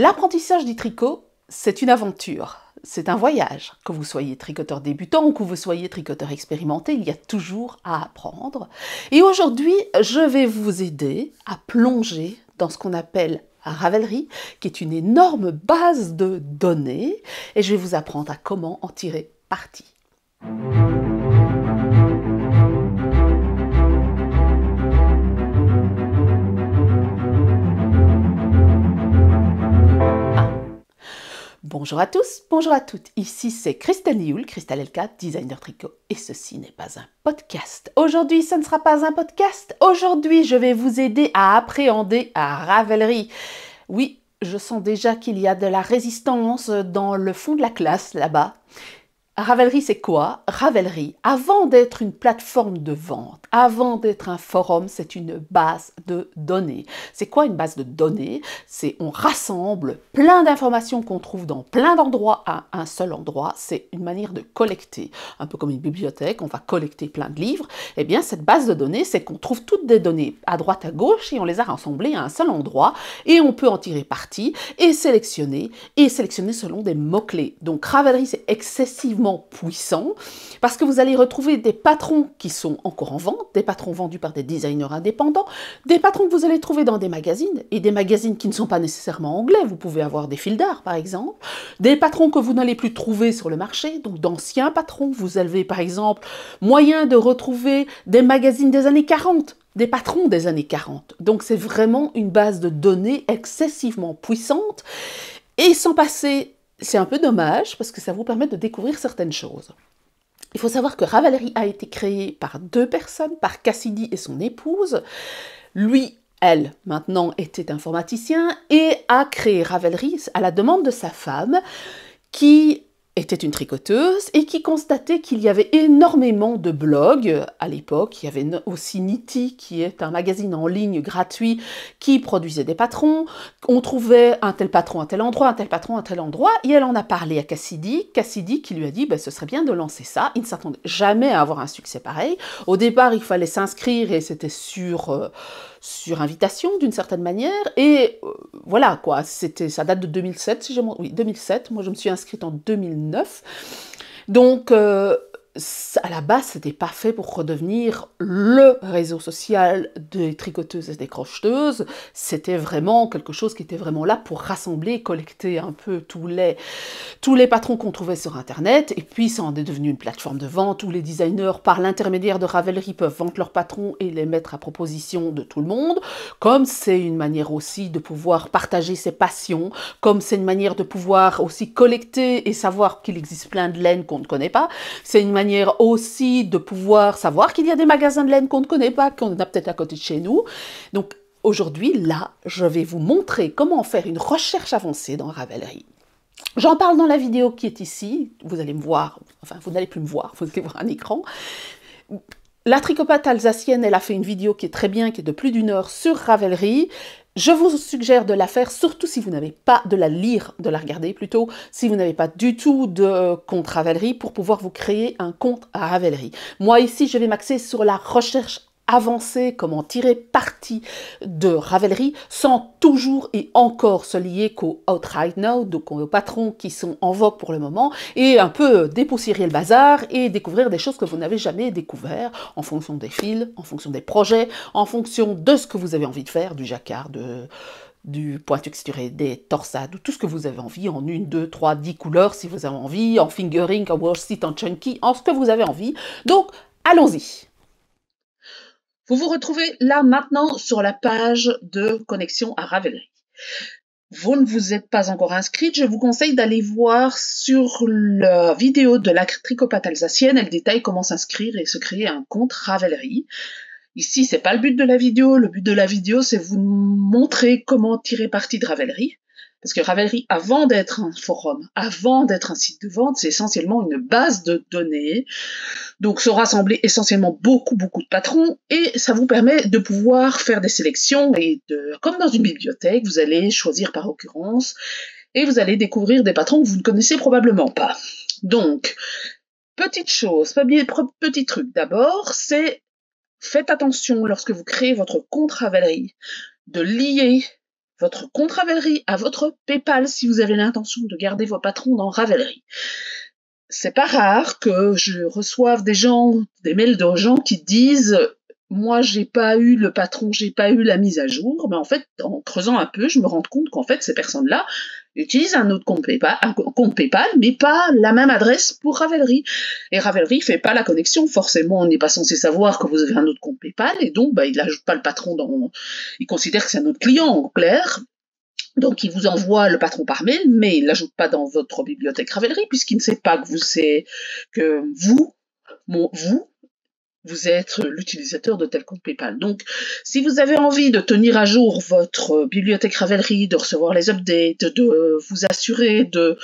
L'apprentissage du tricot, c'est une aventure, c'est un voyage. Que vous soyez tricoteur débutant ou que vous soyez tricoteur expérimenté, il y a toujours à apprendre. Et aujourd'hui, je vais vous aider à plonger dans ce qu'on appelle Ravelry, qui est une énorme base de données, et je vais vous apprendre à comment en tirer parti. Bonjour à tous, bonjour à toutes, ici c'est Christelle Nioul, Christelle LK, designer tricot, et ceci n'est pas un podcast. Aujourd'hui, ce ne sera pas un podcast, aujourd'hui je vais vous aider à appréhender Ravelry. Oui, je sens déjà qu'il y a de la résistance dans le fond de la classe là-bas. Ravelry, c'est quoi? Ravelry, avant d'être une plateforme de vente, avant d'être un forum, c'est une base de données. C'est quoi une base de données? C'est on rassemble plein d'informations qu'on trouve dans plein d'endroits à un seul endroit. C'est une manière de collecter, un peu comme une bibliothèque, on va collecter plein de livres. Eh bien, cette base de données, c'est qu'on trouve toutes des données à droite, à gauche, et on les a rassemblées à un seul endroit, et on peut en tirer parti, et sélectionner selon des mots-clés. Donc, Ravelry, c'est excessivement puissant parce que vous allez retrouver des patrons qui sont encore en vente, des patrons vendus par des designers indépendants, des patrons que vous allez trouver dans des magazines et des magazines qui ne sont pas nécessairement anglais. Vous pouvez avoir des fils d'art par exemple, des patrons que vous n'allez plus trouver sur le marché, donc d'anciens patrons. Vous avez par exemple moyen de retrouver des magazines des années 40, des patrons des années 40. Donc c'est vraiment une base de données excessivement puissante et sans passer. C'est un peu dommage parce que ça vous permet de découvrir certaines choses. Il faut savoir que Ravelry a été créé par deux personnes, par Cassidy et son épouse. Lui, elle, maintenant, était informaticien et a créé Ravelry à la demande de sa femme qui était une tricoteuse et qui constatait qu'il y avait énormément de blogs à l'époque. Il y avait aussi Nitty, qui est un magazine en ligne gratuit qui produisait des patrons. On trouvait un tel patron à tel endroit, un tel patron à tel endroit, et elle en a parlé à Cassidy. Cassidy qui lui a dit ce serait bien de lancer ça. Il ne s'attendait jamais à avoir un succès pareil. Au départ, il fallait s'inscrire et c'était sur invitation d'une certaine manière, et voilà quoi, ça date de 2007, si oui 2007, moi je me suis inscrite en 2009, donc à la base c'était pas fait pour redevenir le réseau social des tricoteuses et des crocheteuses, c'était vraiment quelque chose qui était vraiment là pour rassembler, collecter un peu tous les patrons qu'on trouvait sur internet, et puis ça en est devenu une plateforme de vente où les designers par l'intermédiaire de Ravelry peuvent vendre leurs patrons et les mettre à proposition de tout le monde, comme c'est une manière aussi de pouvoir partager ses passions, comme c'est une manière de pouvoir aussi collecter et savoir qu'il existe plein de laine qu'on ne connaît pas, c'est une manière aussi de pouvoir savoir qu'il y a des magasins de laine qu'on ne connaît pas, qu'on a peut-être à côté de chez nous. Donc aujourd'hui, là, je vais vous montrer comment faire une recherche avancée dans Ravelry. J'en parle dans la vidéo qui est ici, vous allez me voir, enfin vous n'allez plus me voir, vous allez voir un écran. La tricopathe alsacienne, elle a fait une vidéo qui est très bien, qui est de plus d'1 heure sur Ravelry. Je vous suggère de la faire, surtout si vous n'avez pas de la lire, de la regarder plutôt, si vous n'avez pas du tout de compte Ravelry, pour pouvoir vous créer un compte à Ravelry. Moi ici, je vais m'axer sur la recherche avancée, comment tirer parti de Ravelry sans toujours et encore se lier qu'aux out right now, donc aux patrons qui sont en vogue pour le moment, et un peu dépoussiérer le bazar et découvrir des choses que vous n'avez jamais découvert en fonction des fils, en fonction des projets, en fonction de ce que vous avez envie de faire, du jacquard, du point texturé, des torsades, ou tout ce que vous avez envie, en 1, 2, 3, 10 couleurs si vous avez envie, en fingering, en worsted, en chunky, en ce que vous avez envie. Donc, allons-y. Vous vous retrouvez là maintenant sur la page de connexion à Ravelry. Vous ne vous êtes pas encore inscrite, je vous conseille d'aller voir sur la vidéo de la tricopathe alsacienne, elle détaille comment s'inscrire et se créer un compte Ravelry. Ici, c'est pas le but de la vidéo, le but de la vidéo, c'est vous montrer comment tirer parti de Ravelry. Parce que Ravelry, avant d'être un forum, avant d'être un site de vente, c'est essentiellement une base de données. Donc, se rassembler essentiellement beaucoup de patrons, et ça vous permet de pouvoir faire des sélections, et comme dans une bibliothèque, vous allez choisir par occurrence, et vous allez découvrir des patrons que vous ne connaissez probablement pas. Donc, petite chose, petit truc d'abord, c'est faites attention lorsque vous créez votre compte Ravelry de lier votre compte Ravelry à votre PayPal si vous avez l'intention de garder vos patrons dans Ravelry. C'est pas rare que je reçoive des mails de gens qui disent moi j'ai pas eu le patron, j'ai pas eu la mise à jour, mais en fait en creusant un peu, je me rends compte qu'en fait ces personnes-là utilisent un autre compte PayPal, mais pas la même adresse pour Ravelry. Et Ravelry fait pas la connexion, forcément on n'est pas censé savoir que vous avez un autre compte PayPal, et donc il n'ajoute pas le patron il considère que c'est un autre client en clair. Donc, il vous envoie le patron par mail, mais il l'ajoute pas dans votre bibliothèque Ravelry, puisqu'il ne sait pas que vous êtes l'utilisateur de tel compte PayPal. Donc, si vous avez envie de tenir à jour votre bibliothèque Ravelry, de recevoir les updates, de vous assurer de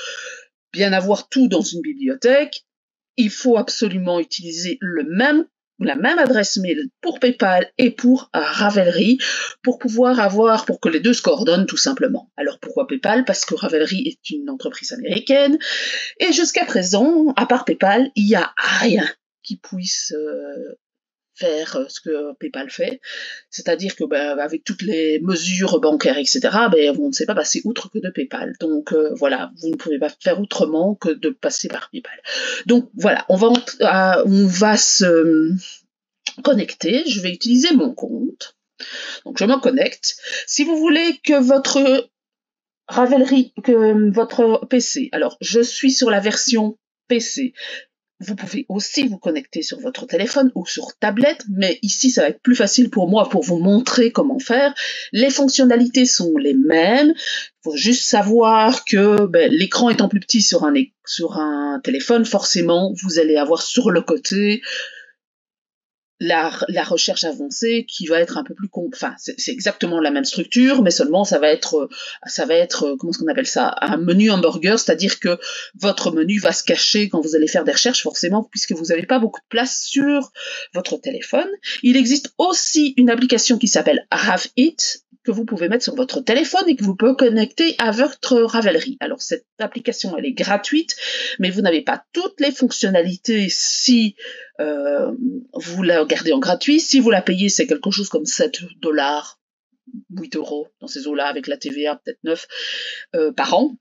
bien avoir tout dans une bibliothèque, il faut absolument utiliser la même adresse mail pour PayPal et pour Ravelry pour que les deux se coordonnent tout simplement. Alors pourquoi PayPal? Parce que Ravelry est une entreprise américaine et jusqu'à présent, à part PayPal, il n'y a rien qui puisse faire ce que PayPal fait, c'est-à-dire que avec toutes les mesures bancaires, etc., on ne sait pas passer outre que de PayPal. Donc voilà, vous ne pouvez pas faire autrement que de passer par PayPal. Donc voilà, on va se connecter, je vais utiliser mon compte. Donc je me connecte. Si vous voulez que votre Ravelry, que votre PC, alors je suis sur la version PC, vous pouvez aussi vous connecter sur votre téléphone ou sur tablette, mais ici ça va être plus facile pour moi pour vous montrer comment faire. Les fonctionnalités sont les mêmes, il faut juste savoir que l'écran étant plus petit sur un téléphone, forcément vous allez avoir sur le côté la recherche avancée qui va être un peu plus c'est exactement la même structure, mais seulement ça va être comment est-ce qu'on appelle ça, un menu hamburger, c'est-à-dire que votre menu va se cacher quand vous allez faire des recherches, forcément, puisque vous n'avez pas beaucoup de place sur votre téléphone. Il existe aussi une application qui s'appelle Ravit, que vous pouvez mettre sur votre téléphone et que vous pouvez connecter à votre Ravelry. Alors cette application, elle est gratuite, mais vous n'avez pas toutes les fonctionnalités si vous la gardez en gratuit. Si vous la payez, c'est quelque chose comme 7 $, 8 € dans ces eaux-là, avec la TVA, peut-être 9 par an.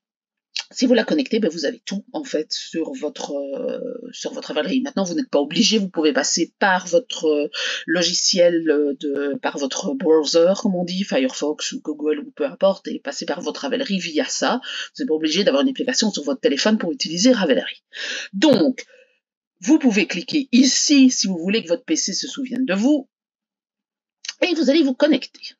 Si vous la connectez, vous avez tout en fait sur votre Ravelry. Maintenant, vous n'êtes pas obligé, vous pouvez passer par votre logiciel, par votre browser, comme on dit, Firefox ou Google ou peu importe, et passer par votre Ravelry via ça. Vous n'êtes pas obligé d'avoir une application sur votre téléphone pour utiliser Ravelry. Donc, vous pouvez cliquer ici si vous voulez que votre PC se souvienne de vous, et vous allez vous connecter.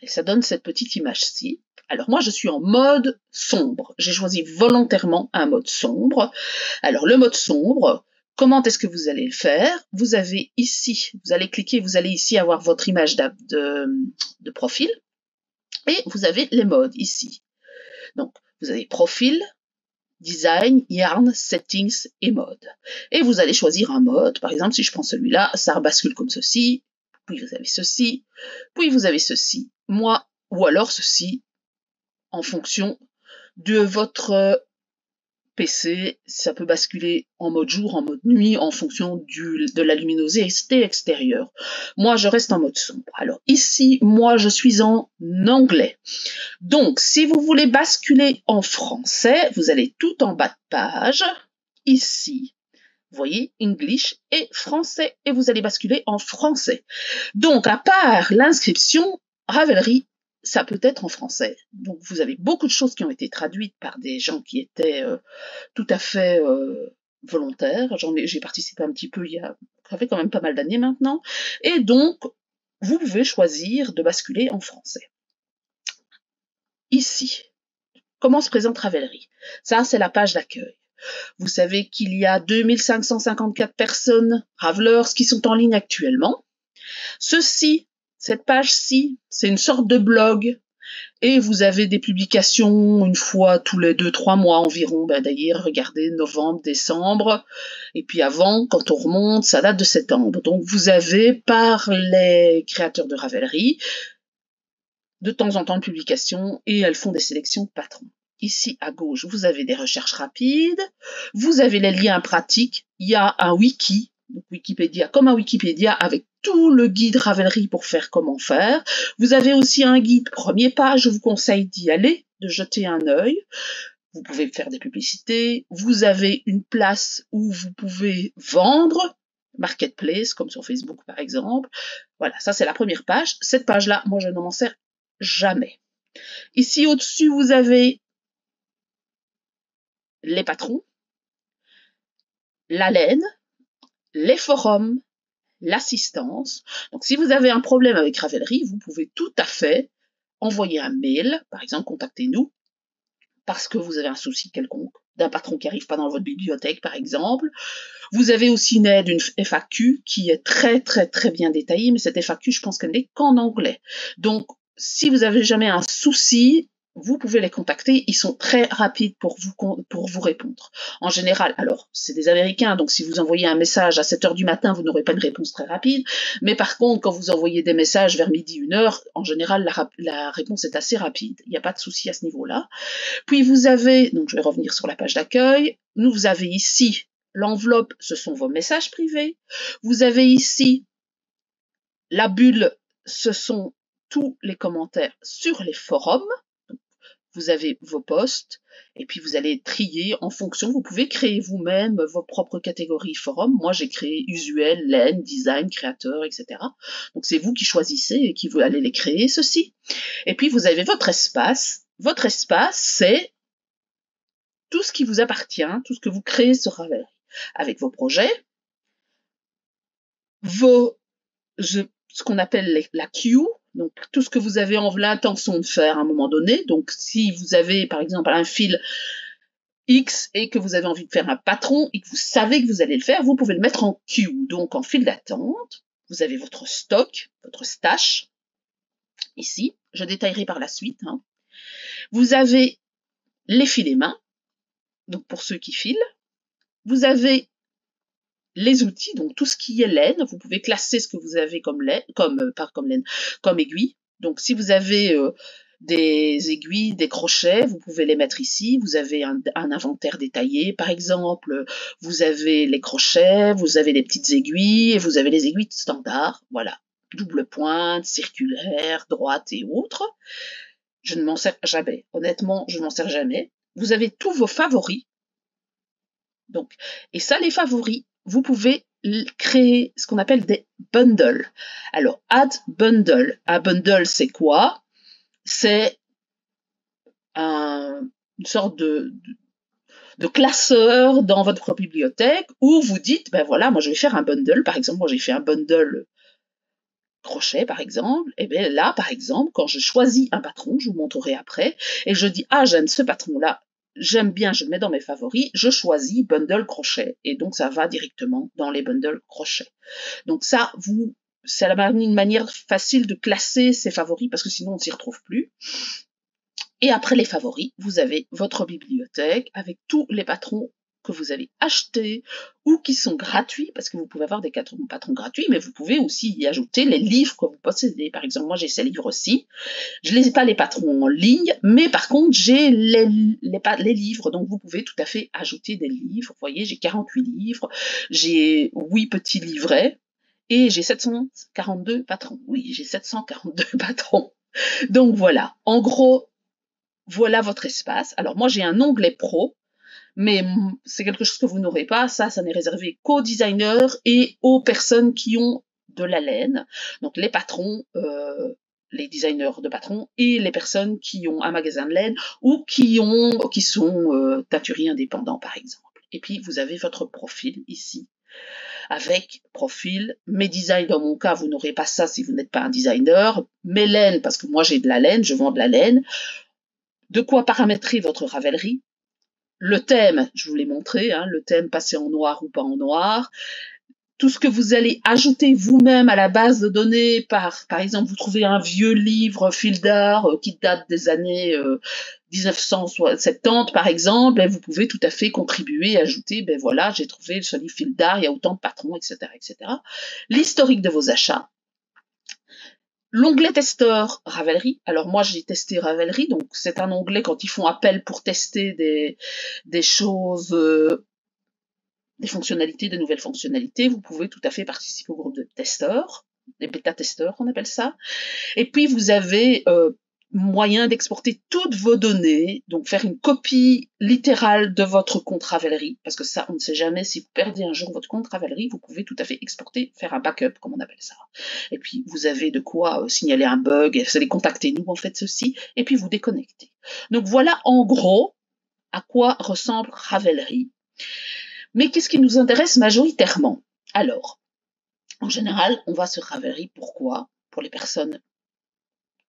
Et ça donne cette petite image-ci. Alors moi, je suis en mode sombre. J'ai choisi volontairement un mode sombre. Alors le mode sombre, comment est-ce que vous allez le faire? Vous avez ici, vous allez cliquer, vous allez ici avoir votre image de profil, et vous avez les modes ici. Donc vous avez profil, design, yarn, settings et mode. Et vous allez choisir un mode. Par exemple, si je prends celui-là, ça bascule comme ceci, puis vous avez ceci, puis vous avez ceci. Moi, ou alors ceci, en fonction de votre PC, ça peut basculer en mode jour, en mode nuit, en fonction de la luminosité extérieure. Moi, je reste en mode sombre. Alors ici, moi, je suis en anglais. Donc, si vous voulez basculer en français, vous allez tout en bas de page, ici, vous voyez, English et français, et vous allez basculer en français. Donc, à part l'inscription, Ravelry, ça peut être en français. Donc, vous avez beaucoup de choses qui ont été traduites par des gens qui étaient tout à fait volontaires. J'ai participé un petit peu ça fait quand même pas mal d'années maintenant. Et donc, vous pouvez choisir de basculer en français. Ici, comment se présente Ravelry? Ça, c'est la page d'accueil. Vous savez qu'il y a 2554 personnes Ravelers qui sont en ligne actuellement. Cette page-ci, c'est une sorte de blog, et vous avez des publications une fois tous les 2-3 mois environ. D'ailleurs, regardez, novembre, décembre, et puis avant, quand on remonte, ça date de septembre. Donc vous avez, par les créateurs de Ravelry, de temps en temps de publications, et elles font des sélections de patrons. Ici, à gauche, vous avez des recherches rapides, vous avez les liens pratiques, il y a un wiki, donc Wikipédia comme un Wikipédia avec tout le guide Ravelry pour faire comment faire. Vous avez aussi un guide premier pas, je vous conseille d'y aller, de jeter un œil. Vous pouvez faire des publicités, vous avez une place où vous pouvez vendre, marketplace, comme sur Facebook par exemple. Voilà, ça c'est la première page. Cette page-là, moi je ne m'en sers jamais. Ici au-dessus, vous avez les patrons, la laine, les forums, l'assistance. Donc si vous avez un problème avec Ravelry, vous pouvez tout à fait envoyer un mail, par exemple, contactez-nous, parce que vous avez un souci quelconque, d'un patron qui n'arrive pas dans votre bibliothèque, par exemple. Vous avez aussi une aide, une FAQ, qui est très, très, très bien détaillée, mais cette FAQ, je pense qu'elle n'est qu'en anglais. Donc, si vous avez jamais un souci, vous pouvez les contacter, ils sont très rapides pour vous répondre. En général, alors, c'est des Américains, donc si vous envoyez un message à 7 heures du matin, vous n'aurez pas une réponse très rapide, mais par contre, quand vous envoyez des messages vers midi, 1 heure, en général, la réponse est assez rapide, il n'y a pas de souci à ce niveau-là. Puis vous avez, donc je vais revenir sur la page d'accueil, vous avez ici l'enveloppe, ce sont vos messages privés, vous avez ici la bulle, ce sont tous les commentaires sur les forums, vous avez vos posts, et puis vous allez trier en fonction, vous pouvez créer vous-même vos propres catégories forums. Moi, j'ai créé usuel, laine, design, créateur, etc. Donc c'est vous qui choisissez et qui vous allez les créer, ceci. Et puis vous avez votre espace. Votre espace, c'est tout ce qui vous appartient, tout ce que vous créez sur Ravelry, avec vos projets, ce qu'on appelle la queue, donc tout ce que vous avez en l'intention de faire à un moment donné. Donc si vous avez par exemple un fil X et que vous avez envie de faire un patron et que vous savez que vous allez le faire, vous pouvez le mettre en queue, donc en file d'attente. Vous avez votre stock, votre stash, ici, je détaillerai par la suite. Vous avez les filets mains, donc pour ceux qui filent. Vous avez les outils, donc tout ce qui est laine, vous pouvez classer ce que vous avez comme laine, comme aiguille. Donc si vous avez des aiguilles, des crochets, vous pouvez les mettre ici. Vous avez un inventaire détaillé, par exemple. Vous avez les crochets, vous avez les petites aiguilles, et vous avez les aiguilles standards. Voilà, double pointe, circulaire, droite et autres. Je ne m'en sers jamais. Honnêtement, je ne m'en sers jamais. Vous avez tous vos favoris. Donc, et ça, les favoris, vous pouvez créer ce qu'on appelle des bundles. Alors, add bundle. Un bundle, c'est quoi? C'est une sorte de classeur dans votre bibliothèque où vous dites, ben voilà, moi je vais faire un bundle. Par exemple, moi j'ai fait un bundle crochet, par exemple. Et bien là, par exemple, quand je choisis un patron, je vous montrerai après, et je dis, ah, j'aime ce patron-là, j'aime bien, je le mets dans mes favoris, je choisis bundle crochet. Et donc, ça va directement dans les bundles crochet. Donc ça, c'est une manière facile de classer ses favoris parce que sinon, on ne s'y retrouve plus. Et après les favoris, vous avez votre bibliothèque avec tous les patrons que vous avez achetés ou qui sont gratuits, parce que vous pouvez avoir des patrons gratuits, mais vous pouvez aussi y ajouter les livres que vous possédez. Par exemple, moi j'ai ces livres-ci. Je n'ai pas les patrons en ligne, mais par contre j'ai les livres, donc vous pouvez tout à fait ajouter des livres. Vous voyez, j'ai 48 livres, j'ai 8 petits livrets, et j'ai 742 patrons. Oui, j'ai 742 patrons. Donc voilà, en gros, voilà votre espace. Alors moi j'ai un onglet pro, mais c'est quelque chose que vous n'aurez pas. Ça n'est réservé qu'aux designers et aux personnes qui ont de la laine. Donc les patrons, les designers de patrons et les personnes qui ont un magasin de laine ou qui sont teinturiers indépendants par exemple. Et puis vous avez votre profil ici. Avec profil, mes designs, dans mon cas, vous n'aurez pas ça si vous n'êtes pas un designer. Mes laines, parce que moi j'ai de la laine, je vends de la laine. De quoi paramétrer votre Ravelry. Le thème, je vous l'ai montré, le thème passé en noir ou pas en noir. Tout ce que vous allez ajouter vous-même à la base de données, par exemple, vous trouvez un vieux livre fil d'art qui date des années 1970, par exemple, et vous pouvez tout à fait contribuer, ajouter, ben voilà, j'ai trouvé ce livre fil d'art, il y a autant de patrons, etc., etc. L'historique de vos achats. L'onglet testeur Ravelry. Alors moi j'ai testé Ravelry, donc c'est un onglet quand ils font appel pour tester des choses, des fonctionnalités, de nouvelles fonctionnalités, vous pouvez tout à fait participer au groupe de testeurs, des bêta-testeurs on appelle ça. Et puis vous avez moyen d'exporter toutes vos données, donc faire une copie littérale de votre compte Ravelry, parce que ça, on ne sait jamais, si vous perdez un jour votre compte Ravelry, vous pouvez tout à fait exporter, faire un backup, comme on appelle ça. Et puis vous avez de quoi signaler un bug, vous allez contacter nous, en fait ceci, et puis vous déconnectez. Donc voilà en gros à quoi ressemble Ravelry. Mais qu'est-ce qui nous intéresse majoritairement? Alors, en général, on va sur Ravelry. Pourquoi? Pour les personnes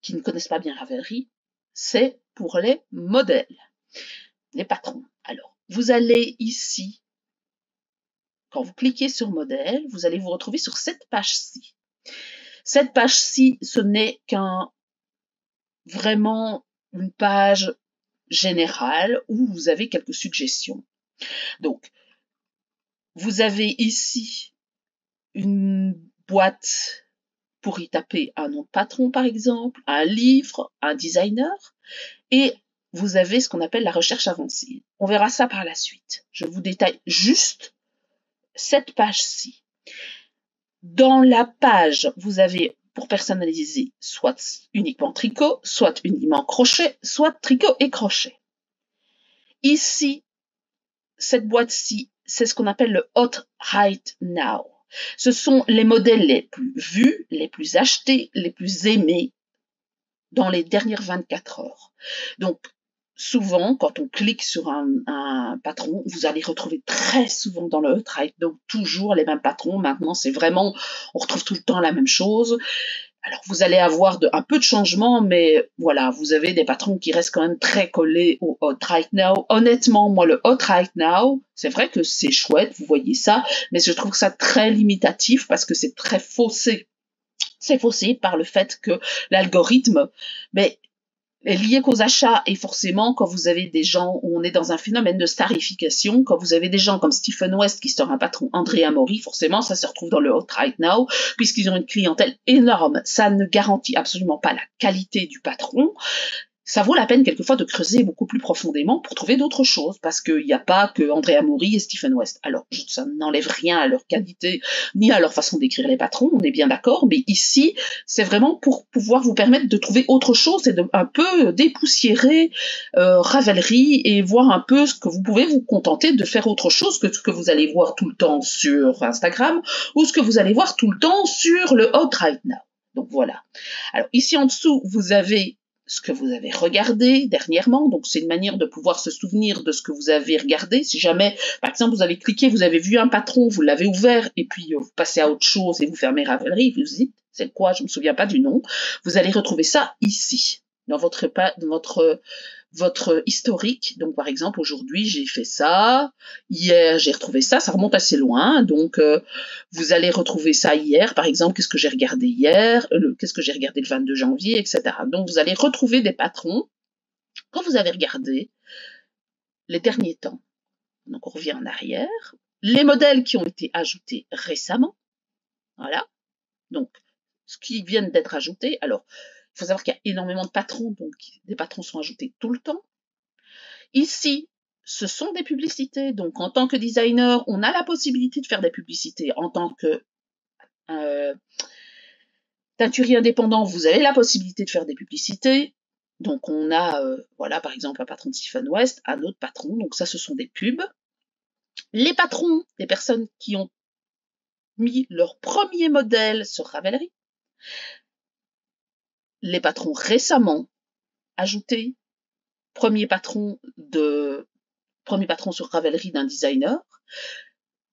qui ne connaissent pas bien Ravelry, c'est pour les modèles, les patrons. Alors, vous allez ici, quand vous cliquez sur modèle, vous allez vous retrouver sur cette page-ci. Cette page-ci, ce n'est vraiment une page générale où vous avez quelques suggestions. Donc, vous avez ici une boîte pour y taper un nom de patron, par exemple, un livre, un designer, et vous avez ce qu'on appelle la recherche avancée. On verra ça par la suite. Je vous détaille juste cette page-ci. Dans la page, vous avez pour personnaliser soit uniquement tricot, soit uniquement crochet, soit tricot et crochet. Ici, cette boîte-ci, c'est ce qu'on appelle le Hot Right Now. Ce sont les modèles les plus vus, les plus achetés, les plus aimés dans les dernières 24 heures. Donc, souvent, quand on clique sur un patron, vous allez retrouver très souvent dans le Hot Right Now toujours les mêmes patrons. Maintenant, c'est vraiment, on retrouve tout le temps la même chose. Alors, vous allez avoir un peu de changement, mais voilà, vous avez des patrons qui restent quand même très collés au Hot Right Now. Honnêtement, moi, le Hot Right Now, c'est vrai que c'est chouette, vous voyez ça, mais je trouve ça très limitatif parce que c'est très faussé. C'est faussé par le fait que l'algorithme, est lié qu'aux achats, et forcément, quand vous avez des gens, où on est dans un phénomène de starification, quand vous avez des gens comme Stephen West qui sort un patron Andrea Mori, forcément, ça se retrouve dans le Hot Right Now, puisqu'ils ont une clientèle énorme. Ça ne garantit absolument pas la qualité du patron. Ça vaut la peine quelquefois de creuser beaucoup plus profondément pour trouver d'autres choses, parce qu'il n'y a pas que Andrea Mori et Stephen West. Alors, ça n'enlève rien à leur qualité, ni à leur façon d'écrire les patrons, on est bien d'accord, mais ici, c'est vraiment pour pouvoir vous permettre de trouver autre chose et de un peu dépoussiérer Ravelry et voir un peu ce que vous pouvez vous contenter de faire autre chose que ce que vous allez voir tout le temps sur Instagram ou ce que vous allez voir tout le temps sur le Hot Right Now. Donc voilà. Alors ici en dessous, vous avez ce que vous avez regardé dernièrement, donc c'est une manière de pouvoir se souvenir de ce que vous avez regardé. Si jamais, par exemple, vous avez cliqué, vous avez vu un patron, vous l'avez ouvert, et puis vous passez à autre chose et vous fermez Ravelry, vous vous dites, c'est quoi, je me souviens pas du nom, vous allez retrouver ça ici, dans votre historique. Donc par exemple, aujourd'hui j'ai fait ça, hier j'ai retrouvé ça, ça remonte assez loin, donc vous allez retrouver ça hier, par exemple, qu'est-ce que j'ai regardé hier, qu'est-ce que j'ai regardé le 22 janvier, etc. Donc vous allez retrouver des patrons quand vous avez regardé les derniers temps. Donc on revient en arrière, les modèles qui ont été ajoutés récemment, voilà, donc ce qui viennent d'être ajoutés. Alors il faut savoir qu'il y a énormément de patrons, donc des patrons sont ajoutés tout le temps. Ici, ce sont des publicités, donc en tant que designer, on a la possibilité de faire des publicités. En tant que teinturier indépendant, vous avez la possibilité de faire des publicités. Donc on a, voilà, par exemple, un patron de Stephen West, un autre patron, donc ça, ce sont des pubs. Les patrons, les personnes qui ont mis leur premier modèle sur Ravelry, les patrons récemment ajoutés, premier patron sur Ravelry d'un designer,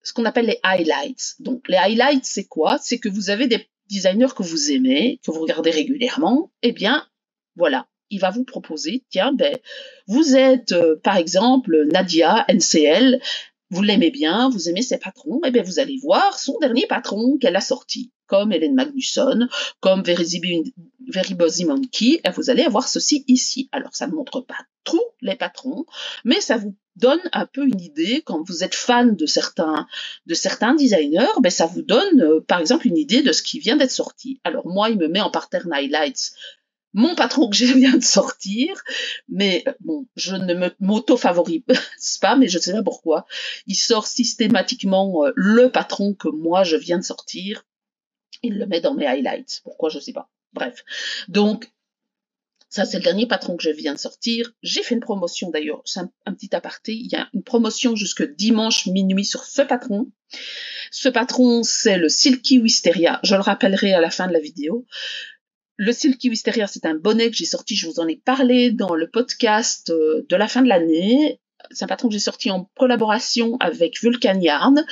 ce qu'on appelle les highlights. Donc les highlights, c'est quoi? C'est que vous avez des designers que vous aimez, que vous regardez régulièrement, eh bien, voilà, il va vous proposer, tiens, vous êtes, par exemple, Nadia, NCL, vous l'aimez bien, vous aimez ses patrons, eh bien, vous allez voir son dernier patron qu'elle a sorti, comme Hélène Magnusson, comme Very Busy Monkey, et vous allez avoir ceci ici. Alors, ça ne montre pas tous les patrons, mais ça vous donne un peu une idée. Quand vous êtes fan de certains designers, ça vous donne, par exemple, une idée de ce qui vient d'être sorti. Alors, moi, il me met en pattern highlights mon patron que je viens de sortir, mais bon, je ne m'auto-favorise pas, mais je ne sais pas pourquoi. Il sort systématiquement le patron que moi je viens de sortir. Il le met dans mes highlights. Pourquoi, je ne sais pas. Bref. Donc, ça, c'est le dernier patron que je viens de sortir. J'ai fait une promotion d'ailleurs, c'est un petit aparté. Il y a une promotion jusque dimanche minuit sur ce patron. Ce patron, c'est le Silky Wisteria. Je le rappellerai à la fin de la vidéo. Le Silky Wisteria, c'est un bonnet que j'ai sorti, je vous en ai parlé dans le podcast de la fin de l'année. C'est un patron que j'ai sorti en collaboration avec Vulcan Yarn.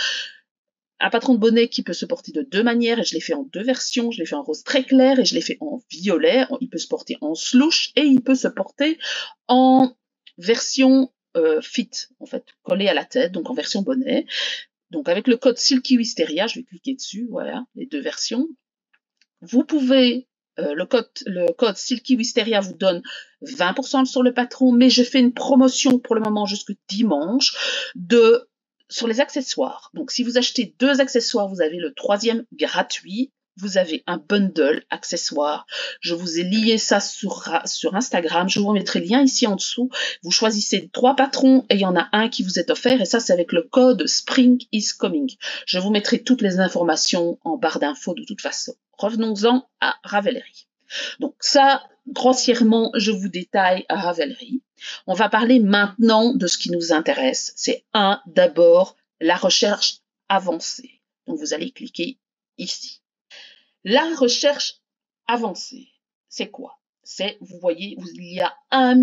Un patron de bonnet qui peut se porter de deux manières, et je l'ai fait en deux versions. Je l'ai fait en rose très clair et je l'ai fait en violet. Il peut se porter en slush et il peut se porter en version fit, en fait, collé à la tête, donc en version bonnet. Donc avec le code Silky Wisteria, je vais cliquer dessus, voilà, les deux versions. Vous pouvez, le code Silky Wisteria vous donne 20% sur le patron, mais je fais une promotion pour le moment jusque dimanche sur les accessoires. Donc, si vous achetez 2 accessoires, vous avez le 3e gratuit. Vous avez un bundle accessoires. Je vous ai lié ça sur Instagram. Je vous mettrai le lien ici en dessous. Vous choisissez 3 patrons et il y en a un qui vous est offert. Et ça, c'est avec le code Spring is Coming. Je vous mettrai toutes les informations en barre d'infos de toute façon. Revenons-en à Ravelry. Donc ça, grossièrement, je vous détaille à Ravelry. On va parler maintenant de ce qui nous intéresse. C'est d'abord, la recherche avancée. Donc vous allez cliquer ici. La recherche avancée, c'est quoi? C'est, vous voyez, il y a 1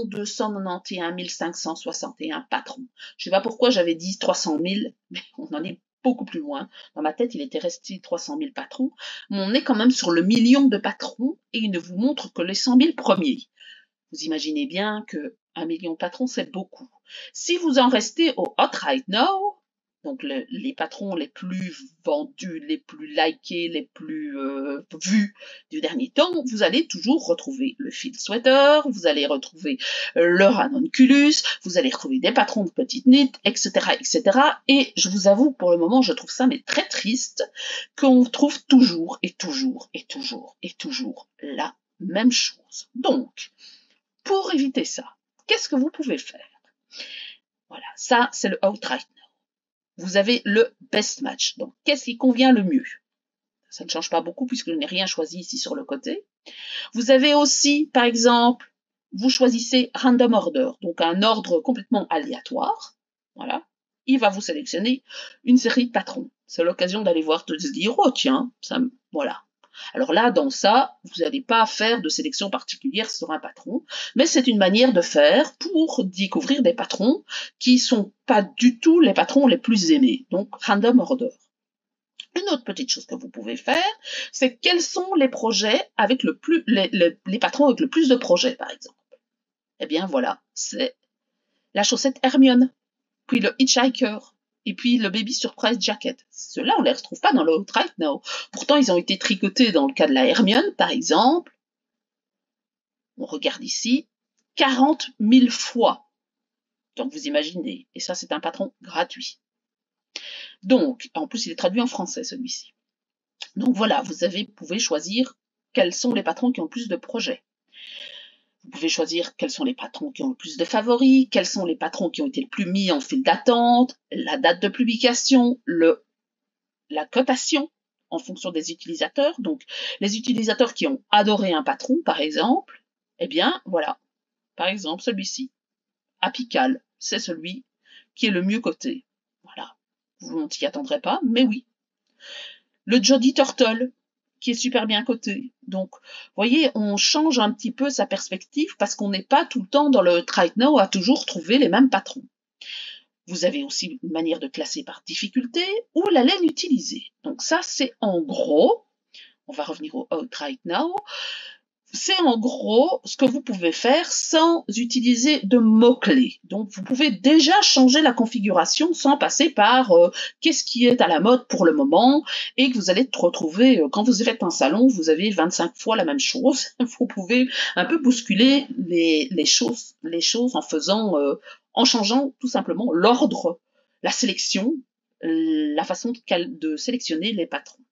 291 561 patrons. Je ne sais pas pourquoi j'avais dit 300 000, mais on en est beaucoup plus loin. Dans ma tête, il était resté 300 000 patrons, mais on est quand même sur le million de patrons et il ne vous montre que les 100 000 premiers. Vous imaginez bien que 1 million de patrons, c'est beaucoup. Si vous en restez au Hot Right Now, donc les patrons les plus vendus, les plus likés, les plus vus du dernier temps, vous allez toujours retrouver le Field Sweater, vous allez retrouver le Ranunculus, vous allez retrouver des patrons de petites knits, etc., etc. Et je vous avoue, pour le moment, je trouve ça mais très triste qu'on trouve toujours et toujours et toujours et toujours la même chose. Donc, pour éviter ça, qu'est-ce que vous pouvez faire? Voilà, ça c'est le Outright Now. Vous avez le Best Match. Donc, qu'est-ce qui convient le mieux? Ça ne change pas beaucoup puisque je n'ai rien choisi ici sur le côté. Vous avez aussi, par exemple, vous choisissez Random Order, donc un ordre complètement aléatoire. Voilà. Il va vous sélectionner une série de patrons. C'est l'occasion d'aller voir, de se dire, oh tiens, voilà. Alors là, dans ça, vous n'allez pas faire de sélection particulière sur un patron, mais c'est une manière de faire pour découvrir des patrons qui sont pas du tout les patrons les plus aimés. Donc, Random Order. Une autre petite chose que vous pouvez faire, c'est quels sont les projets avec les patrons avec le plus de projets, par exemple. Eh bien, voilà, c'est la chaussette Hermione, puis le Hitchhiker, et puis le Baby Surprise Jacket. Ceux-là, on les retrouve pas dans le Outright Now. Pourtant, ils ont été tricotés dans le cas de la Hermione, par exemple. On regarde ici, 40 000 fois. Donc, vous imaginez. Et ça, c'est un patron gratuit. Donc, en plus, il est traduit en français, celui-ci. Donc voilà, vous pouvez choisir quels sont les patrons qui ont le plus de projets. Vous pouvez choisir quels sont les patrons qui ont le plus de favoris, quels sont les patrons qui ont été le plus mis en file d'attente, la date de publication, la cotation en fonction des utilisateurs. Donc, les utilisateurs qui ont adoré un patron, par exemple, eh bien, voilà. Par exemple, celui-ci, apical, c'est celui qui est le mieux coté. Voilà. Vous n'y attendrez pas, mais oui. Le Jody Turtle, qui est super bien coté. Donc, vous voyez, on change un petit peu sa perspective parce qu'on n'est pas tout le temps dans le Right Now à toujours trouver les mêmes patrons. Vous avez aussi une manière de classer par difficulté ou la laine utilisée. Donc ça, c'est en gros, on va revenir au Right Now, c'est en gros ce que vous pouvez faire sans utiliser de mots-clés. Donc vous pouvez déjà changer la configuration sans passer par qu'est-ce qui est à la mode pour le moment et que vous allez retrouver, quand vous faites un salon, vous avez 25 fois la même chose. Vous pouvez un peu bousculer les choses en changeant tout simplement l'ordre, la sélection, la façon de sélectionner les patrons.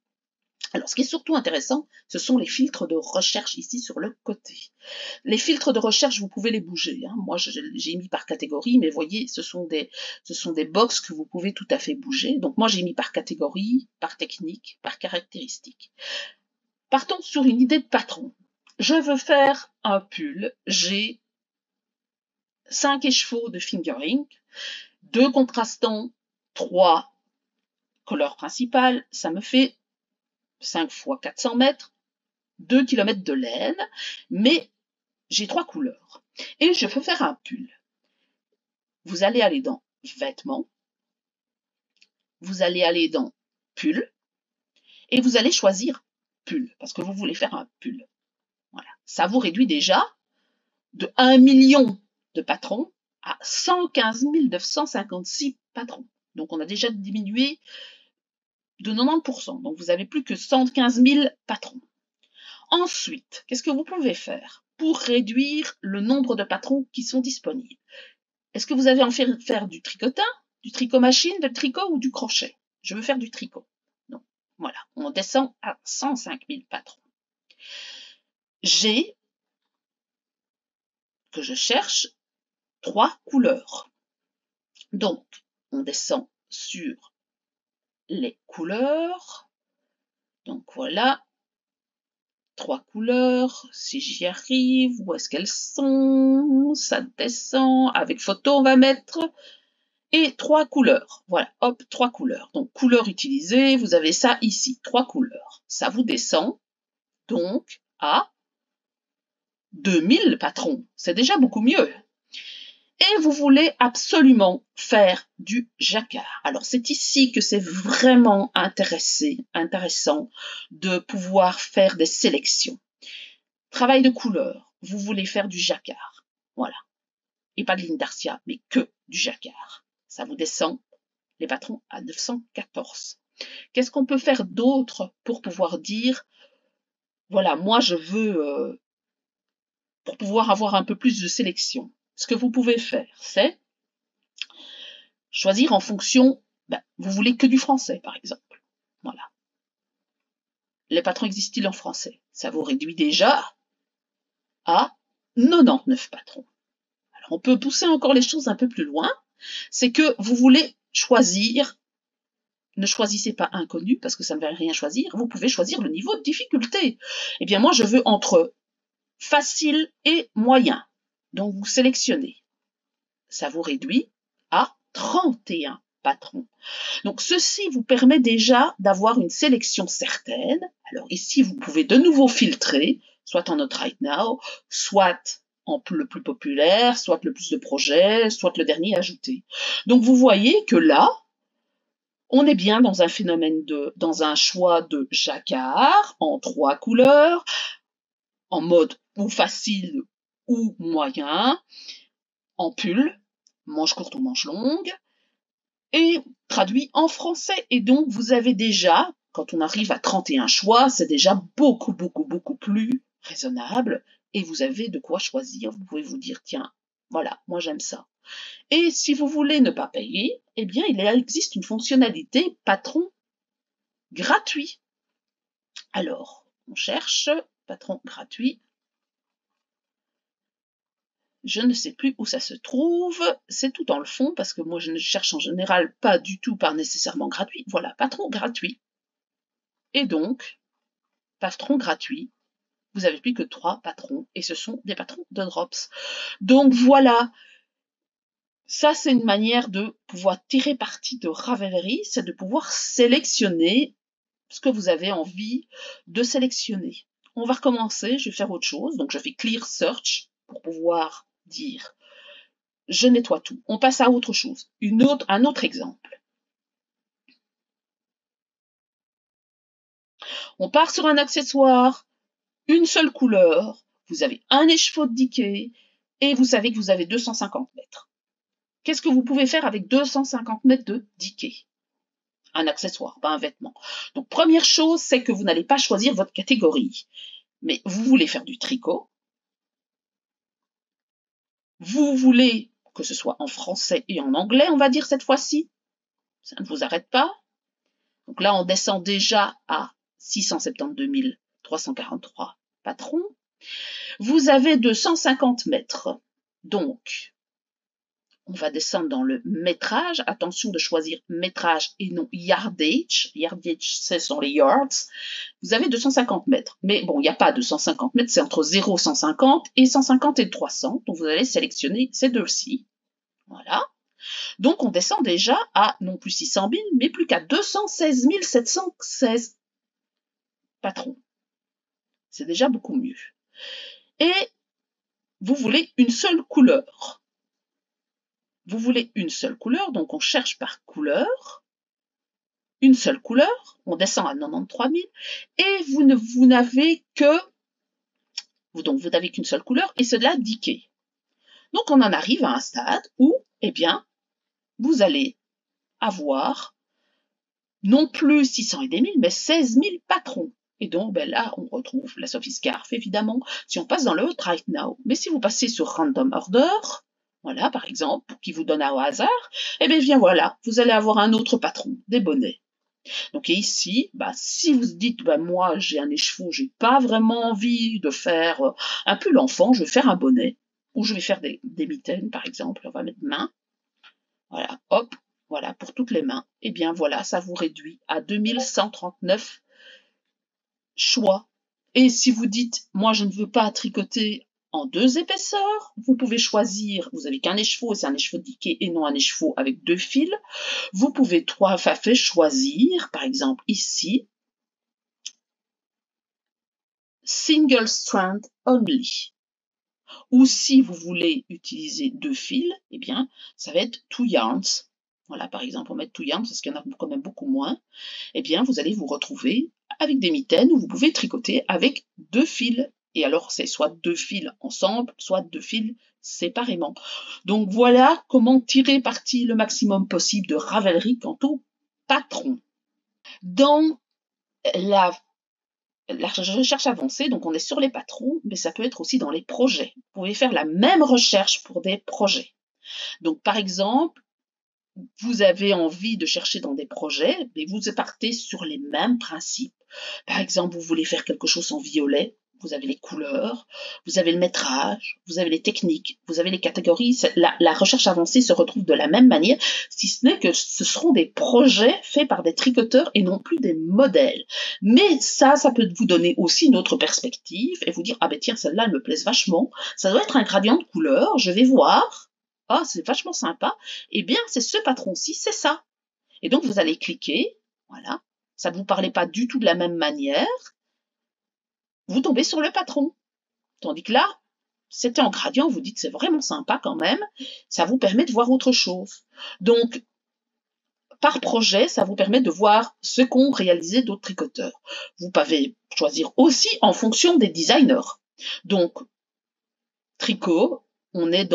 Alors, ce qui est surtout intéressant, ce sont les filtres de recherche ici sur le côté. Les filtres de recherche, vous pouvez les bouger. Hein. Moi, j'ai mis par catégorie, mais voyez, ce sont des box que vous pouvez tout à fait bouger. Donc, moi, j'ai mis par catégorie, par technique, par caractéristique. Partons sur une idée de patron. Je veux faire un pull. J'ai 5 écheveaux de fingering, 2 contrastants, 3 couleurs principales. Ça me fait 5 fois 400 mètres, 2 km de laine, mais j'ai 3 couleurs. Et je veux faire un pull. Vous allez aller dans vêtements, vous allez aller dans pull, et vous allez choisir pull, parce que vous voulez faire un pull. Voilà. Ça vous réduit déjà de 1 million de patrons à 115 956 patrons. Donc on a déjà diminué de 90%. Donc vous n'avez plus que 115 000 patrons. Ensuite, qu'est-ce que vous pouvez faire pour réduire le nombre de patrons qui sont disponibles? Est-ce que vous avez envie de faire du tricotin, du tricot machine, du tricot ou du crochet? Je veux faire du tricot. Donc, voilà, on descend à 105 000 patrons. J'ai, que je cherche, 3 couleurs. Donc, on descend sur les couleurs. Donc voilà, 3 couleurs. Si j'y arrive, où est-ce qu'elles sont? Ça descend. Avec photo, on va mettre. Et 3 couleurs. Voilà, hop, 3 couleurs. Donc, couleur utilisée, vous avez ça ici, 3 couleurs. Ça vous descend donc à 2000 patrons. C'est déjà beaucoup mieux. Et vous voulez absolument faire du jacquard. Alors, c'est ici que c'est vraiment intéressant de pouvoir faire des sélections. Travail de couleur. Vous voulez faire du jacquard. Voilà. Et pas de ligne d'Arcia, mais que du jacquard. Ça vous descend les patrons à 914. Qu'est-ce qu'on peut faire d'autre pour pouvoir dire, voilà, moi je veux, pour pouvoir avoir un peu plus de sélection. Ce que vous pouvez faire, c'est choisir en fonction, vous voulez que du français, par exemple. Voilà. Les patrons existent-ils en français? Ça vous réduit déjà à 99 patrons. Alors, on peut pousser encore les choses un peu plus loin. C'est que vous voulez choisir, ne choisissez pas inconnu parce que ça ne va rien choisir, vous pouvez choisir le niveau de difficulté. Eh bien, moi, je veux entre facile et moyen. Donc, vous sélectionnez. Ça vous réduit à 31 patrons. Donc, ceci vous permet déjà d'avoir une sélection certaine. Alors, ici, vous pouvez de nouveau filtrer, soit en Not Right Now, soit en le plus populaire, soit le plus de projets, soit le dernier ajouté. Donc, vous voyez que là, on est bien dans un phénomène dans un choix de jacquard en 3 couleurs, en mode ou facile ou moyen, en pull, manche courte ou manche longue, et traduit en français. Et donc, vous avez déjà, quand on arrive à 31 choix, c'est déjà beaucoup plus raisonnable, et vous avez de quoi choisir. Vous pouvez vous dire, tiens, voilà, moi j'aime ça. Et si vous voulez ne pas payer, eh bien, il existe une fonctionnalité patron gratuit. Alors, on cherche patron gratuit. Je ne sais plus où ça se trouve, c'est tout dans le fond, parce que moi je ne cherche en général pas du tout par nécessairement gratuit. Voilà, patron gratuit. Et donc, patron gratuit, vous n'avez plus que 3 patrons, et ce sont des patrons de drops. Donc voilà, ça c'est une manière de pouvoir tirer parti de Ravelry, c'est de pouvoir sélectionner ce que vous avez envie de sélectionner. On va recommencer, je vais faire autre chose, donc je fais Clear Search pour pouvoir dire je nettoie tout. On passe à autre chose. Un autre exemple. On part sur un accessoire, une seule couleur, vous avez un écheveau de diquet, et vous savez que vous avez 250 mètres. Qu'est-ce que vous pouvez faire avec 250 mètres de diquet? Un accessoire, pas un vêtement. Donc, première chose, c'est que vous n'allez pas choisir votre catégorie. Mais vous voulez faire du tricot. Vous voulez que ce soit en français et en anglais, on va dire cette fois-ci. Ça ne vous arrête pas. Donc là, on descend déjà à 672 343 patrons. Vous avez 250 mètres. Donc, on va descendre dans le métrage. Attention de choisir métrage et non yardage. Yardage, ce sont les yards. Vous avez 250 mètres. Mais bon, il n'y a pas 250 mètres, c'est entre 0 et 150 et 150 et 300. Donc, vous allez sélectionner ces deux-ci. Voilà. Donc, on descend déjà à non plus 600 000, mais plus qu'à 216 716 patrons. C'est déjà beaucoup mieux. Et vous voulez une seule couleur. Vous voulez une seule couleur, donc on cherche par couleur. Une seule couleur, on descend à 93 000, et vous n'avez qu'une seule couleur, et c'est de la decay. Donc on en arrive à un stade où, eh bien, vous allez avoir non plus 600 et des 1000, mais 16 000 patrons. Et donc, ben là, on retrouve la Sophie Scarf, évidemment, si on passe dans le Hot Right Now. Mais si vous passez sur Random Order, voilà, par exemple, qui vous donne au hasard, eh bien voilà, vous allez avoir un autre patron, des bonnets. Donc ici, bah, si vous dites, bah, moi j'ai un écheveau, j'ai pas vraiment envie de faire un pull enfant, je vais faire un bonnet, ou je vais faire des mitaines, par exemple, on va mettre main, voilà, hop, voilà, pour toutes les mains, et bien voilà, ça vous réduit à 2139 choix. Et si vous dites, moi je ne veux pas tricoter en 2 épaisseurs, vous pouvez choisir, vous avez qu'un écheveau, et c'est un écheveau diqué et non un écheveau avec 2 fils, vous pouvez choisir, par exemple ici, single strand only. Ou si vous voulez utiliser 2 fils, eh bien, ça va être 2 yarns. Voilà, par exemple, on met 2 yarns parce qu'il y en a quand même beaucoup moins. Eh bien, vous allez vous retrouver avec des mitaines où vous pouvez tricoter avec 2 fils. Et alors, c'est soit 2 fils ensemble, soit 2 fils séparément. Donc, voilà comment tirer parti le maximum possible de Ravelry quant au patron. Dans la recherche avancée, donc on est sur les patrons, mais ça peut être aussi dans les projets. Vous pouvez faire la même recherche pour des projets. Donc, par exemple, vous avez envie de chercher dans des projets, mais vous partez sur les mêmes principes. Par exemple, vous voulez faire quelque chose en violet, vous avez les couleurs, vous avez le métrage, vous avez les techniques, vous avez les catégories. La recherche avancée se retrouve de la même manière, si ce n'est que ce seront des projets faits par des tricoteurs et non plus des modèles. Mais ça peut vous donner aussi une autre perspective et vous dire, ah ben tiens, celle-là, elle me plaise vachement, ça doit être un gradient de couleurs, je vais voir, ah, c'est vachement sympa, eh bien, c'est ce patron-ci, c'est ça. Et donc, vous allez cliquer, voilà, ça ne vous parlait pas du tout de la même manière, vous tombez sur le patron. Tandis que là, c'était en gradient, vous dites c'est vraiment sympa quand même, ça vous permet de voir autre chose. Donc, par projet, ça vous permet de voir ce qu'ont réalisé d'autres tricoteurs. Vous pouvez choisir aussi en fonction des designers. Donc, tricot, on est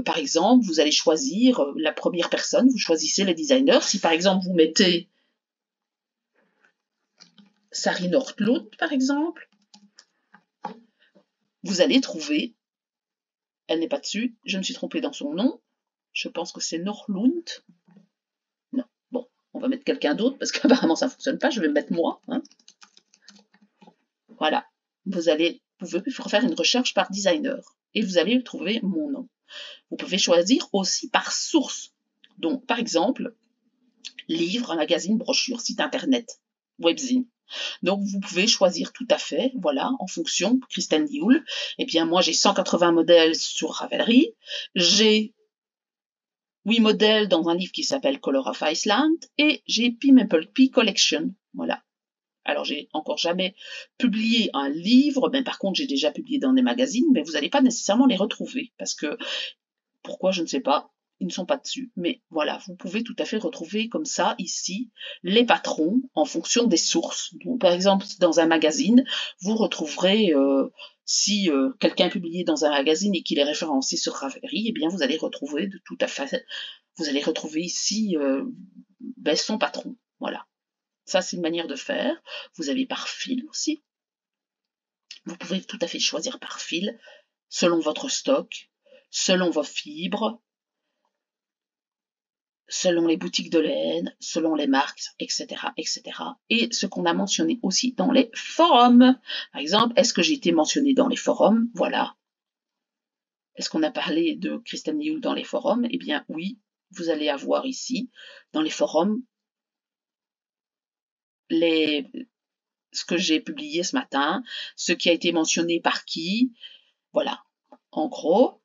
par exemple, vous allez choisir la première personne, vous choisissez les designers. Si par exemple vous mettez Sari Nordlund, par exemple, vous allez trouver, elle n'est pas dessus, je me suis trompée dans son nom, je pense que c'est Nordlund. Non, bon, on va mettre quelqu'un d'autre parce qu'apparemment ça ne fonctionne pas, je vais mettre moi. Hein. Voilà, vous pouvez faire une recherche par designer et vous allez trouver mon nom. Vous pouvez choisir aussi par source. Donc, par exemple, livre, magazine, brochure, site internet, webzine. Donc, vous pouvez choisir tout à fait, voilà, en fonction, Kristen Dioul. Eh bien, moi, j'ai 180 modèles sur Ravelry. J'ai 8 modèles dans un livre qui s'appelle Color of Iceland. Et j'ai P Maple P Collection. Voilà. Alors, j'ai encore jamais publié un livre. Ben, par contre, j'ai déjà publié dans des magazines, mais vous n'allez pas nécessairement les retrouver. Parce que, pourquoi, je ne sais pas. Ils ne sont pas dessus. Mais voilà, vous pouvez tout à fait retrouver comme ça, ici, les patrons en fonction des sources. Donc, par exemple, dans un magazine, vous retrouverez, si quelqu'un est publié dans un magazine et qu'il est référencé sur Ravelry, eh bien, vous allez retrouver ici son patron. Voilà. Ça, c'est une manière de faire. Vous avez par fil aussi. Vous pouvez tout à fait choisir par fil, selon votre stock, selon vos fibres, selon les boutiques de laine, selon les marques, etc., etc. Et ce qu'on a mentionné aussi dans les forums. Par exemple, est-ce que j'ai été mentionné dans les forums? Voilà. Est-ce qu'on a parlé de Kristen Liu dans les forums? Eh bien oui, vous allez avoir ici, dans les forums, ce que j'ai publié ce matin, ce qui a été mentionné par qui. Voilà. En gros,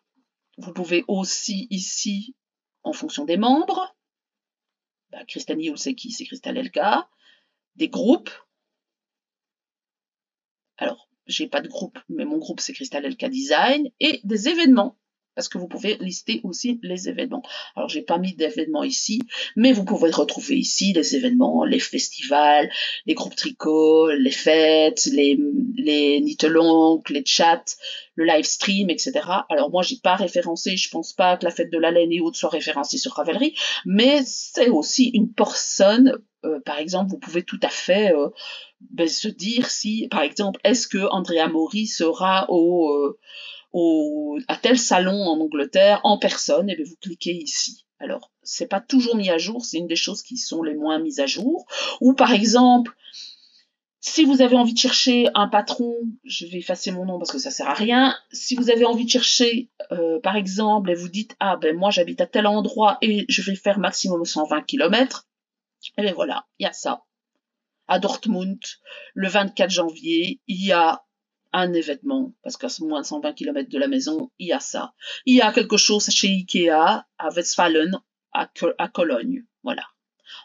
vous pouvez aussi ici, en fonction des membres, Kristen Liu, c'est qui? C'est Crystal Elka. Des groupes. Alors, j'ai pas de groupe, mais mon groupe c'est Crystal Elka Design, et des événements, parce que vous pouvez lister aussi les événements. Alors, j'ai pas mis d'événements ici, mais vous pouvez retrouver ici les événements, les festivals, les groupes tricot, les fêtes, les knit-alongs, les chats, le live stream, etc. Alors, moi, j'ai pas référencé, je pense pas que la fête de la laine et autres soit référencée sur Ravelry, mais c'est aussi une personne, par exemple, vous pouvez tout à fait se dire si, par exemple, est-ce que Andrea Mori sera à tel salon en Angleterre en personne, et bien vous cliquez ici. Alors, c'est pas toujours mis à jour, c'est une des choses qui sont les moins mises à jour. Ou par exemple, si vous avez envie de chercher un patron, je vais effacer mon nom parce que ça sert à rien. Si vous avez envie de chercher, par exemple, et vous dites, ah ben moi j'habite à tel endroit et je vais faire maximum 120 km, et bien voilà, il y a ça. À Dortmund, le 24 janvier, il y a un événement, parce qu'à moins de 120 km de la maison, il y a ça. Il y a quelque chose chez Ikea, à Westfalen, à Cologne. Voilà.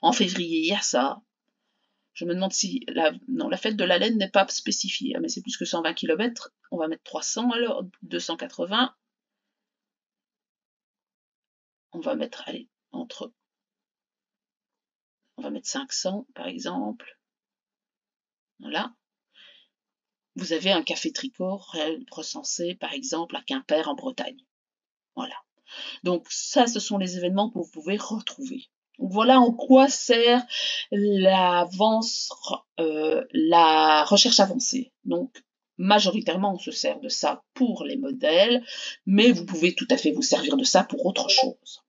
En février, il y a ça. Je me demande si la fête de la laine n'est pas spécifiée, mais c'est plus que 120 km. On va mettre 300 alors, 280. On va mettre, allez, on va mettre 500 par exemple. Voilà. Vous avez un café tricot recensé, par exemple, à Quimper en Bretagne. Voilà. Donc ça, ce sont les événements que vous pouvez retrouver. Donc voilà en quoi sert la recherche avancée. Donc majoritairement, on se sert de ça pour les modèles, mais vous pouvez tout à fait vous servir de ça pour autre chose.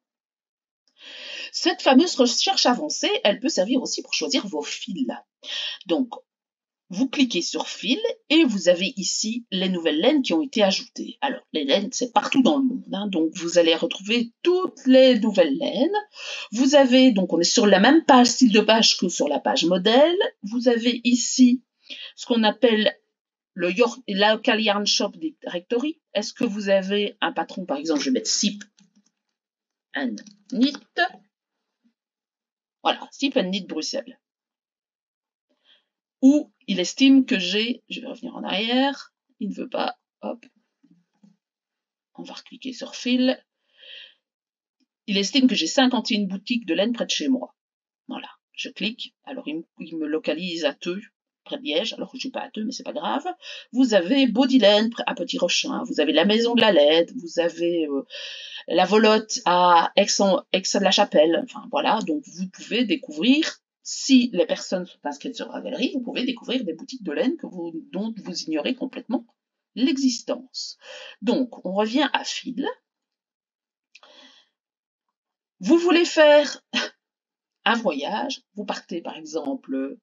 Cette fameuse recherche avancée, elle peut servir aussi pour choisir vos fils. Donc, vous cliquez sur fil et vous avez ici les nouvelles laines qui ont été ajoutées. Alors, les laines, c'est partout dans le monde, hein, donc vous allez retrouver toutes les nouvelles laines. Vous avez, donc on est sur la même page, style de page que sur la page modèle. Vous avez ici ce qu'on appelle le Local Yarn Shop Directory. Est-ce que vous avez un patron, par exemple, je vais mettre Sip and Knit. Voilà, Sip and Knit Bruxelles. Où il estime que j'ai, je vais revenir en arrière, il ne veut pas, hop, on va recliquer sur fil, il estime que j'ai 51 boutiques de laine près de chez moi. Voilà, je clique, alors il me localise à Theux, près de Liège, alors que je ne suis pas à Theux, mais c'est pas grave. Vous avez Baudilaine à Petit Rochin, vous avez la Maison de la Laine, vous avez la Volotte à Aix-de-la-Chapelle, enfin voilà, donc vous pouvez découvrir. Si les personnes sont inscrites sur Ravelry, vous pouvez découvrir des boutiques de laine dont vous ignorez complètement l'existence. Donc, on revient à fil. Vous voulez faire un voyage, vous partez par exemple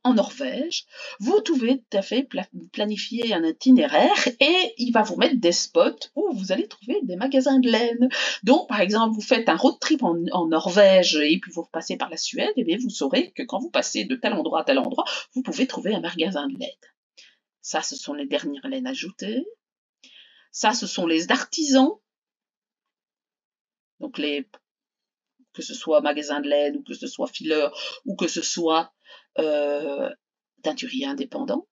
en Norvège, vous pouvez tout à fait planifier un itinéraire et il va vous mettre des spots où vous allez trouver des magasins de laine. Donc, par exemple, vous faites un road trip en Norvège et puis vous repassez par la Suède, et bien vous saurez que quand vous passez de tel endroit à tel endroit, vous pouvez trouver un magasin de laine. Ça, ce sont les dernières laines ajoutées. Ça, ce sont les artisans. Donc, que ce soit magasin de laine, ou que ce soit fileur, ou que ce soit teinturier indépendant.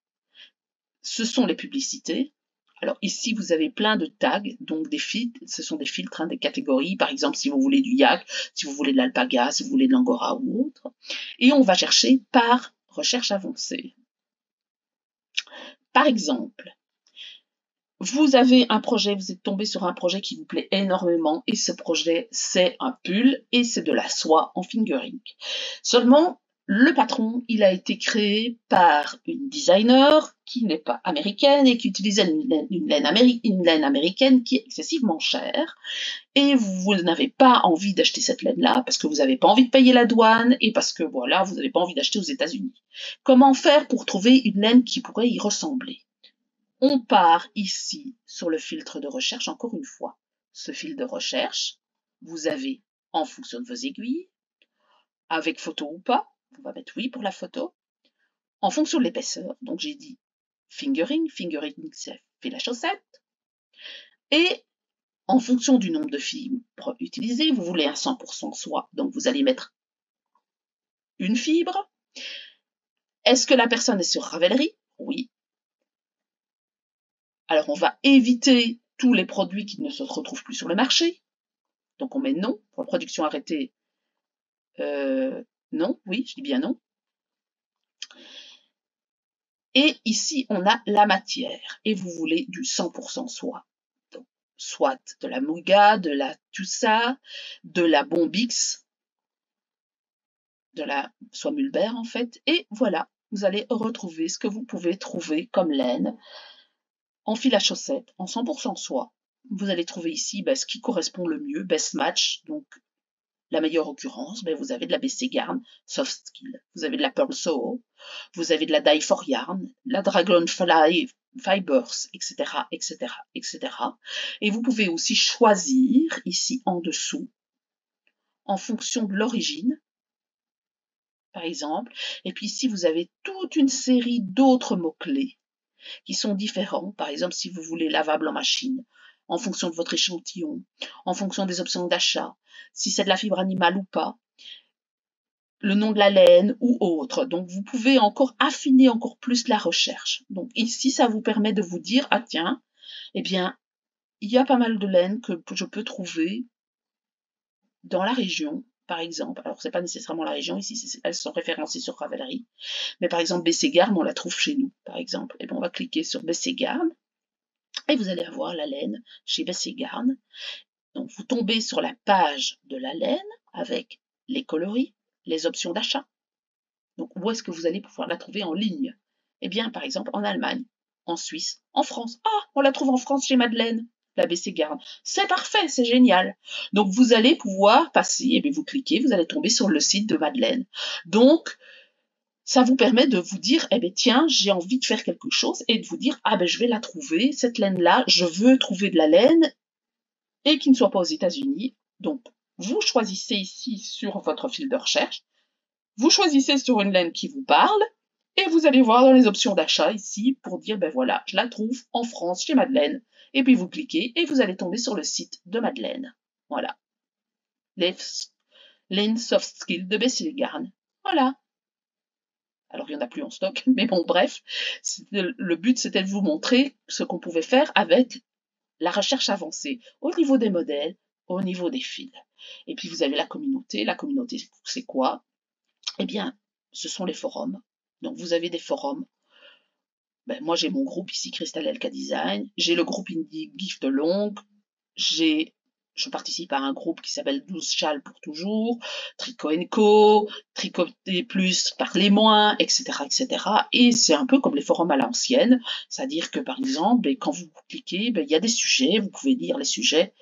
Ce sont les publicités. Alors ici, vous avez plein de tags, donc des filtres, ce sont des filtres, hein, des catégories, par exemple si vous voulez du yak, si vous voulez de l'alpaga, si vous voulez de l'angora ou autre. Et on va chercher par recherche avancée. Par exemple, vous avez un projet, vous êtes tombé sur un projet qui vous plaît énormément, et ce projet, c'est un pull, et c'est de la soie en fingering. Seulement, Le patron, il a été créé par une designer qui n'est pas américaine et qui utilisait une laine américaine qui est excessivement chère. Et vous n'avez pas envie d'acheter cette laine-là parce que vous n'avez pas envie de payer la douane et parce que voilà, vous n'avez pas envie d'acheter aux États-Unis. Comment faire pour trouver une laine qui pourrait y ressembler? On part ici sur le filtre de recherche, encore une fois. Ce fil de recherche, vous avez, en fonction de vos aiguilles, avec photo ou pas, on va mettre oui pour la photo, en fonction de l'épaisseur, donc j'ai dit fingering c'est fait la chaussette, et en fonction du nombre de fibres utilisées, vous voulez un 100% soie, donc vous allez mettre une fibre. Est-ce que la personne est sur Ravelry? Oui. Alors on va éviter tous les produits qui ne se retrouvent plus sur le marché. Donc on met non. Pour la production arrêtée, non, oui, je dis bien non. Et ici, on a la matière. Et vous voulez du 100% soie. Donc, soit de la Muga, de la Tussa, de la Bombix, de la soie Mulbert en fait. Et voilà, vous allez retrouver ce que vous pouvez trouver comme laine en fil à chaussette, en 100% soie. Vous allez trouver ici ce qui correspond le mieux, best match, donc la meilleure occurrence, vous avez de la BC Yarn, Soft Skill, vous avez de la Pearl Soho, vous avez de la Dye for Yarn, la Dragonfly Fibers, etc., etc., etc. Et vous pouvez aussi choisir ici en dessous, en fonction de l'origine, par exemple. Et puis ici, vous avez toute une série d'autres mots-clés qui sont différents. Par exemple, si vous voulez lavable en machine, en fonction de votre échantillon, en fonction des options d'achat, si c'est de la fibre animale ou pas, le nom de la laine ou autre. Donc, vous pouvez encore affiner encore plus la recherche. Donc, ici, ça vous permet de vous dire, ah tiens, eh bien, il y a pas mal de laine que je peux trouver dans la région, par exemple. Alors, c'est pas nécessairement la région, ici, elles sont référencées sur Ravelry. Mais par exemple, BC Garn, on la trouve chez nous, par exemple. Et bien, on va cliquer sur BC Garn. Et vous allez avoir la laine chez BC Garn. Donc, vous tombez sur la page de la laine avec les coloris, les options d'achat. Donc, où est-ce que vous allez pouvoir la trouver en ligne? Eh bien, par exemple, en Allemagne, en Suisse, en France. Ah, on la trouve en France chez Madeleine, la BC Garn. C'est parfait, c'est génial. Donc, vous allez pouvoir passer, et bien vous cliquez, vous allez tomber sur le site de Madeleine. Donc, ça vous permet de vous dire, eh bien, tiens, j'ai envie de faire quelque chose, et de vous dire, ah ben, je vais la trouver, cette laine-là, je veux trouver de la laine, et qui ne soit pas aux États-Unis. Donc, vous choisissez ici sur votre fil de recherche, vous choisissez sur une laine qui vous parle, et vous allez voir dans les options d'achat ici pour dire, ben voilà, je la trouve en France chez Madeleine. Et puis vous cliquez et vous allez tomber sur le site de Madeleine. Voilà. Laine Soft Skill de Bessel Garn. Voilà. Alors il n'y en a plus en stock, mais bon, bref. Le but c'était de vous montrer ce qu'on pouvait faire avec la recherche avancée au niveau des modèles, au niveau des fils. Et puis vous avez la communauté. La communauté, c'est quoi? Eh bien, ce sont les forums. Donc vous avez des forums. Moi j'ai mon groupe ici, Crystal LK Design. J'ai le groupe Indie Gift Long. Je participe à un groupe qui s'appelle 12 châles pour toujours, Tricot Co, Tricoter plus, parler moins, etc., etc. Et c'est un peu comme les forums à l'ancienne. C'est-à-dire que, par exemple, quand vous cliquez, il y a des sujets, vous pouvez lire les sujets.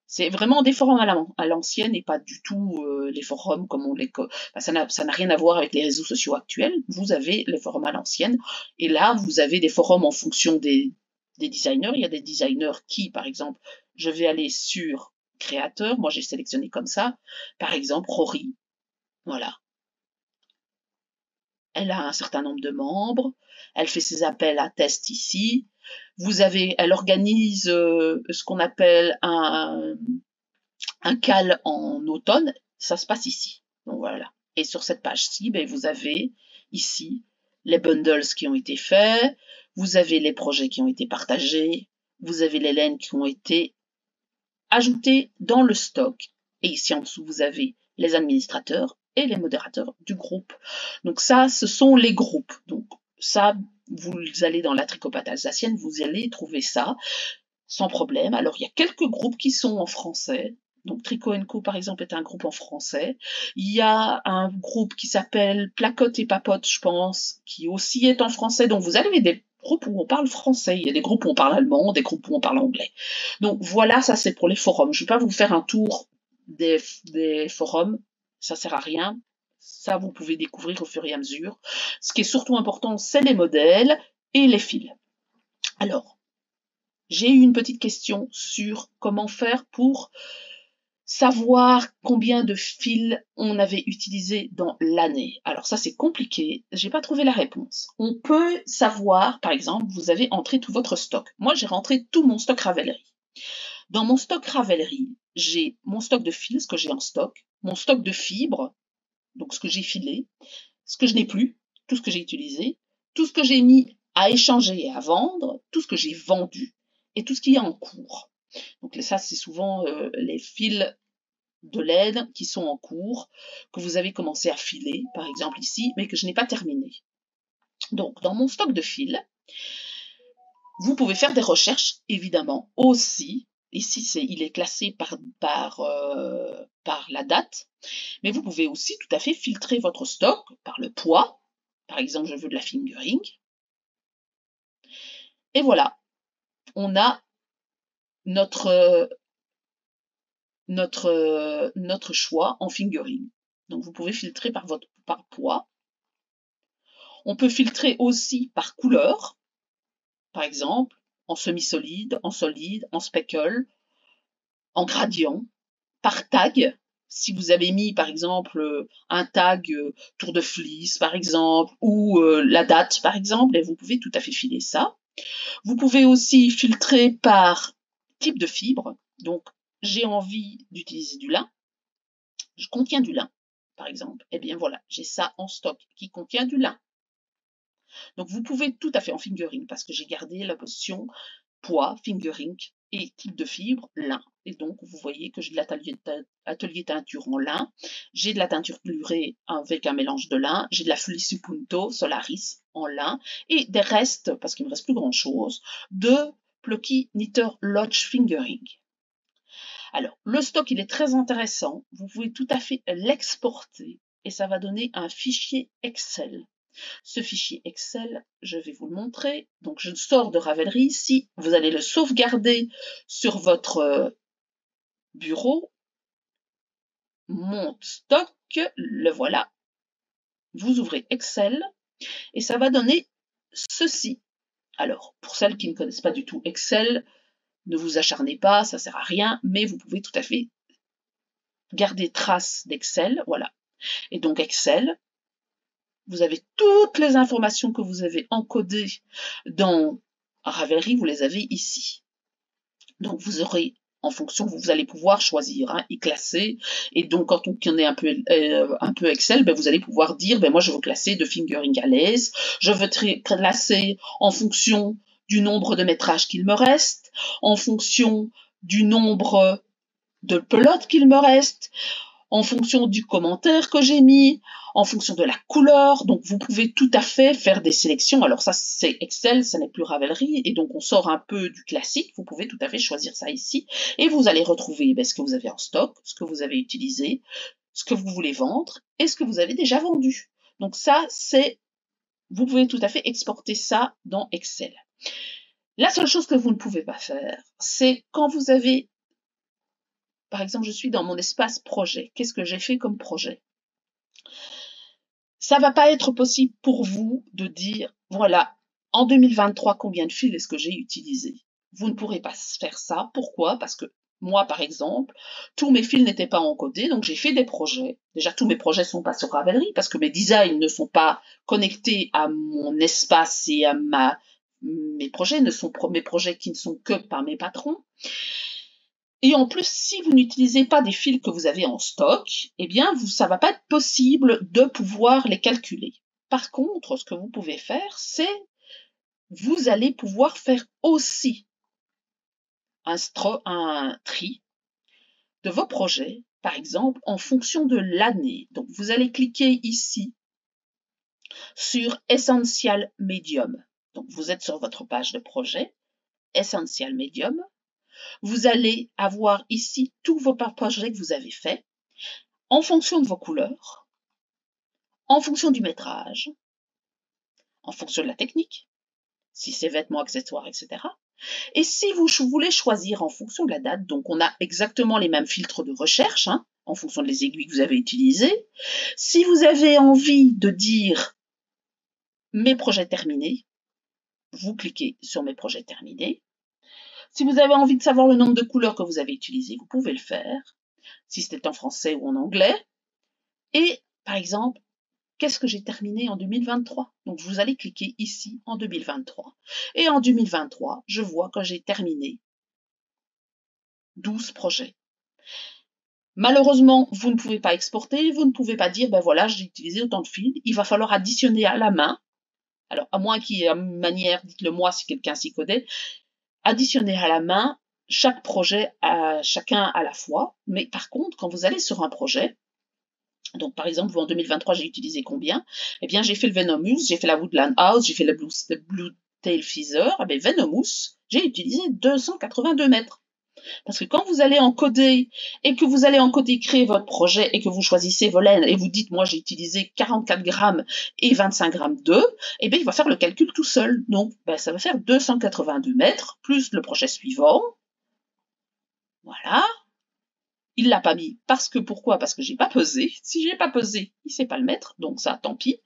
C'est vraiment des forums à l'ancienne et pas du tout les forums comme on les... ça n'a rien à voir avec les réseaux sociaux actuels. Vous avez les forums à l'ancienne. Et là, vous avez des forums en fonction des designers. Il y a des designers qui, par exemple, je vais aller sur créateur. Moi, j'ai sélectionné comme ça. Par exemple, Rory. Voilà. Elle a un certain nombre de membres. Elle fait ses appels à tests ici. Elle organise ce qu'on appelle un cal en automne, ça se passe ici. Donc voilà. Et sur cette page-ci, vous avez ici les bundles qui ont été faits, vous avez les projets qui ont été partagés, vous avez les laines qui ont été ajoutées dans le stock. Et ici en dessous, vous avez les administrateurs et les modérateurs du groupe. Donc ça, ce sont les groupes. Donc ça, vous allez dans la tricopate alsacienne, vous allez trouver ça sans problème. Alors il y a quelques groupes qui sont en français, Donc Tricot & Co par exemple est un groupe en français. Il y a un groupe qui s'appelle Placotte et Papote, je pense, qui aussi est en français. Donc vous avez des groupes où on parle français, il y a des groupes où on parle allemand, des groupes où on parle anglais. Donc voilà, ça c'est pour les forums. Je ne vais pas vous faire un tour des forums, ça sert à rien. Ça, vous pouvez découvrir au fur et à mesure. Ce qui est surtout important, c'est les modèles et les fils. Alors, j'ai eu une petite question sur comment faire pour savoir combien de fils on avait utilisé dans l'année. Alors ça, c'est compliqué, j'ai pas trouvé la réponse. On peut savoir, par exemple, vous avez entré tout votre stock. Moi, j'ai rentré tout mon stock Ravelry. Dans mon stock Ravelry, j'ai mon stock de fils, ce que j'ai en stock, mon stock de fibres, donc ce que j'ai filé, ce que je n'ai plus, tout ce que j'ai utilisé, tout ce que j'ai mis à échanger et à vendre, tout ce que j'ai vendu et tout ce qui est en cours. Donc ça, c'est souvent les fils de laine qui sont en cours, que vous avez commencé à filer, par exemple ici, mais que je n'ai pas terminé. Donc, dans mon stock de fils, vous pouvez faire des recherches, évidemment, aussi. Ici, il est classé par la date, mais vous pouvez aussi tout à fait filtrer votre stock par le poids. Par exemple, je veux de la fingering. Et voilà, on a notre choix en fingering. Donc, vous pouvez filtrer par poids. On peut filtrer aussi par couleur, par exemple, en semi-solide, en solide, en speckle, en gradient, par tag. Si vous avez mis, par exemple, un tag tour de fleece, par exemple, ou la date, par exemple, et vous pouvez tout à fait filer ça. Vous pouvez aussi filtrer par type de fibre. Donc, j'ai envie d'utiliser du lin. Je contiens du lin, par exemple. Eh bien voilà, j'ai ça en stock qui contient du lin. Donc vous pouvez tout à fait en fingering, parce que j'ai gardé la position poids, fingering et type de fibre, lin. Et donc vous voyez que j'ai de l'atelier teinture en lin, j'ai de la teinture plurée avec un mélange de lin, j'ai de la Felici Punto Solaris en lin, et des restes, parce qu'il ne me reste plus grand chose, de Plucky Knitter Lodge Fingering. Alors, le stock, il est très intéressant. Vous pouvez tout à fait l'exporter et ça va donner un fichier Excel. Ce fichier Excel, je vais vous le montrer. Donc, je sors de Ravelry ici. Vous allez le sauvegarder sur votre bureau. Mon stock, le voilà. Vous ouvrez Excel et ça va donner ceci. Alors, pour celles qui ne connaissent pas du tout Excel, ne vous acharnez pas, ça sert à rien, mais vous pouvez tout à fait garder trace d'Excel, voilà. Et donc Excel, vous avez toutes les informations que vous avez encodées dans Ravelry, vous les avez ici. Donc vous aurez, en fonction, vous allez pouvoir choisir, y classer. Et donc quand on connaît un peu Excel, vous allez pouvoir dire, moi je veux classer de fingering à l'aise, je veux classer en fonction du nombre de métrages qu'il me reste, en fonction du nombre de pelotes qu'il me reste, en fonction du commentaire que j'ai mis, en fonction de la couleur. Donc vous pouvez tout à fait faire des sélections. Alors ça c'est Excel, ça n'est plus Ravelry, et donc on sort un peu du classique. Vous pouvez tout à fait choisir ça ici, et vous allez retrouver ce que vous avez en stock, ce que vous avez utilisé, ce que vous voulez vendre, et ce que vous avez déjà vendu. Donc ça, vous pouvez tout à fait exporter ça dans Excel. La seule chose que vous ne pouvez pas faire, c'est quand vous avez, par exemple, je suis dans mon espace projet. Qu'est-ce que j'ai fait comme projet? Ça va pas être possible pour vous de dire, voilà, en 2023, combien de fils est-ce que j'ai utilisé? Vous ne pourrez pas faire ça. Pourquoi? Parce que moi, par exemple, tous mes fils n'étaient pas encodés, donc j'ai fait des projets. Déjà, tous mes projets sont pas sur Ravelry parce que mes designs ne sont pas connectés à mon espace et à mes projets qui ne sont que par mes patrons. Et en plus, si vous n'utilisez pas des fils que vous avez en stock, eh bien, ça va pas être possible de pouvoir les calculer. Par contre, ce que vous pouvez faire, c'est vous allez pouvoir faire aussi un tri de vos projets, par exemple, en fonction de l'année. Donc, vous allez cliquer ici sur Essential Medium. Donc, vous êtes sur votre page de projet, Essential Medium. vous allez avoir ici tous vos projets que vous avez faits, en fonction de vos couleurs, en fonction du métrage, en fonction de la technique, si c'est vêtements, accessoires, etc. Et si vous voulez choisir en fonction de la date, donc on a exactement les mêmes filtres de recherche, en fonction des aiguilles que vous avez utilisées. Si vous avez envie de dire mes projets terminés, vous cliquez sur mes projets terminés. Si vous avez envie de savoir le nombre de couleurs que vous avez utilisées, vous pouvez le faire, si c'était en français ou en anglais. Et par exemple, qu'est-ce que j'ai terminé en 2023? Donc vous allez cliquer ici en 2023. Et en 2023, je vois que j'ai terminé 12 projets. Malheureusement, vous ne pouvez pas exporter, vous ne pouvez pas dire, ben voilà, j'ai utilisé autant de fils, il va falloir additionner à la main. Alors, à moins qu'il y ait une manière, dites-le moi si quelqu'un s'y connaît, additionner à la main chaque projet à chacun à la fois. Mais par contre, quand vous allez sur un projet, donc par exemple, en 2023, j'ai utilisé combien? Eh bien, j'ai fait le Venomous, j'ai fait la Woodland House, j'ai fait le Blue Tail Feather. Eh bien, Venomous, j'ai utilisé 282 mètres. Parce que quand vous allez encoder et que vous allez encoder créer votre projet et que vous choisissez vos laines et vous dites moi j'ai utilisé 44 grammes et 25 grammes d'œufs, eh bien il va faire le calcul tout seul. Donc ça va faire 282 mètres plus le projet suivant. Voilà. Il l'a pas mis parce que pourquoi? Parce que j'ai pas pesé. Si j'ai pas pesé, il sait pas le mettre, donc ça tant pis.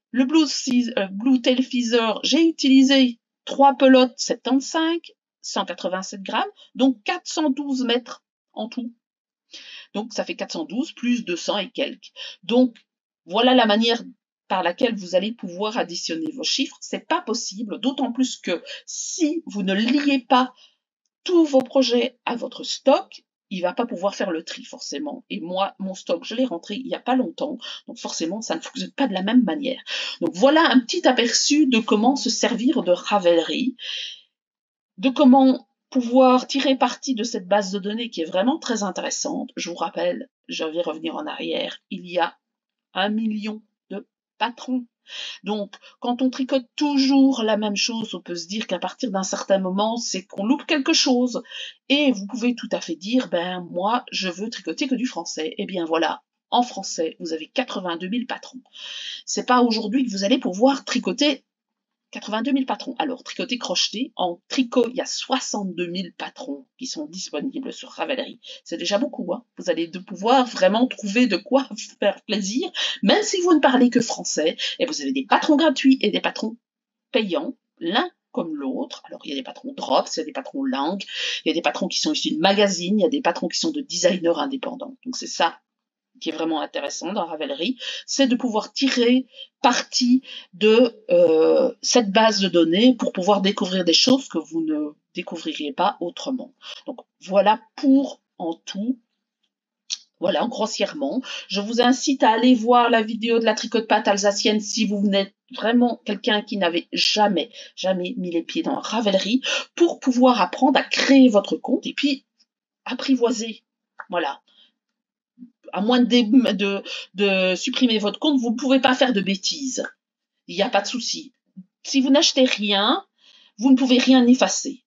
Le Blue Tail Feather, j'ai utilisé 3 pelotes 75, 187 grammes, donc 412 mètres en tout. Donc ça fait 412 plus 200 et quelques. Donc voilà la manière par laquelle vous allez pouvoir additionner vos chiffres. C'est pas possible, d'autant plus que si vous ne liez pas tous vos projets à votre stock, il va pas pouvoir faire le tri forcément. Et moi, mon stock, je l'ai rentré il y a pas longtemps, donc forcément, ça ne fonctionne pas de la même manière. Donc voilà un petit aperçu de comment se servir de Ravelry, de comment pouvoir tirer parti de cette base de données qui est vraiment très intéressante. Je vous rappelle, je vais revenir en arrière, il y a 1 million de patrons. Donc, quand on tricote toujours la même chose, on peut se dire qu'à partir d'un certain moment, c'est qu'on loupe quelque chose. Et vous pouvez tout à fait dire, ben, moi, je veux tricoter que du français. Eh bien, voilà. En français, vous avez 82 000 patrons. C'est pas aujourd'hui que vous allez pouvoir tricoter 82 000 patrons. Alors, tricoter, crocheter, en tricot, il y a 62 000 patrons qui sont disponibles sur Ravelry. C'est déjà beaucoup, hein. Vous allez pouvoir vraiment trouver de quoi vous faire plaisir, même si vous ne parlez que français, et vous avez des patrons gratuits et des patrons payants, l'un comme l'autre. Alors, il y a des patrons drops, il y a des patrons langues, il y a des patrons qui sont issus de magazines, il y a des patrons qui sont de designers indépendants. Donc, c'est ça qui est vraiment intéressant dans Ravelry, c'est de pouvoir tirer parti de cette base de données pour pouvoir découvrir des choses que vous ne découvririez pas autrement. Donc voilà pour en tout. Voilà, grossièrement. Je vous incite à aller voir la vidéo de la tricote-pâte alsacienne si vous n'êtes vraiment quelqu'un qui n'avait jamais mis les pieds dans Ravelry pour pouvoir apprendre à créer votre compte et puis apprivoiser. Voilà. À moins de supprimer votre compte, vous ne pouvez pas faire de bêtises. Il n'y a pas de souci. Si vous n'achetez rien, vous ne pouvez rien effacer.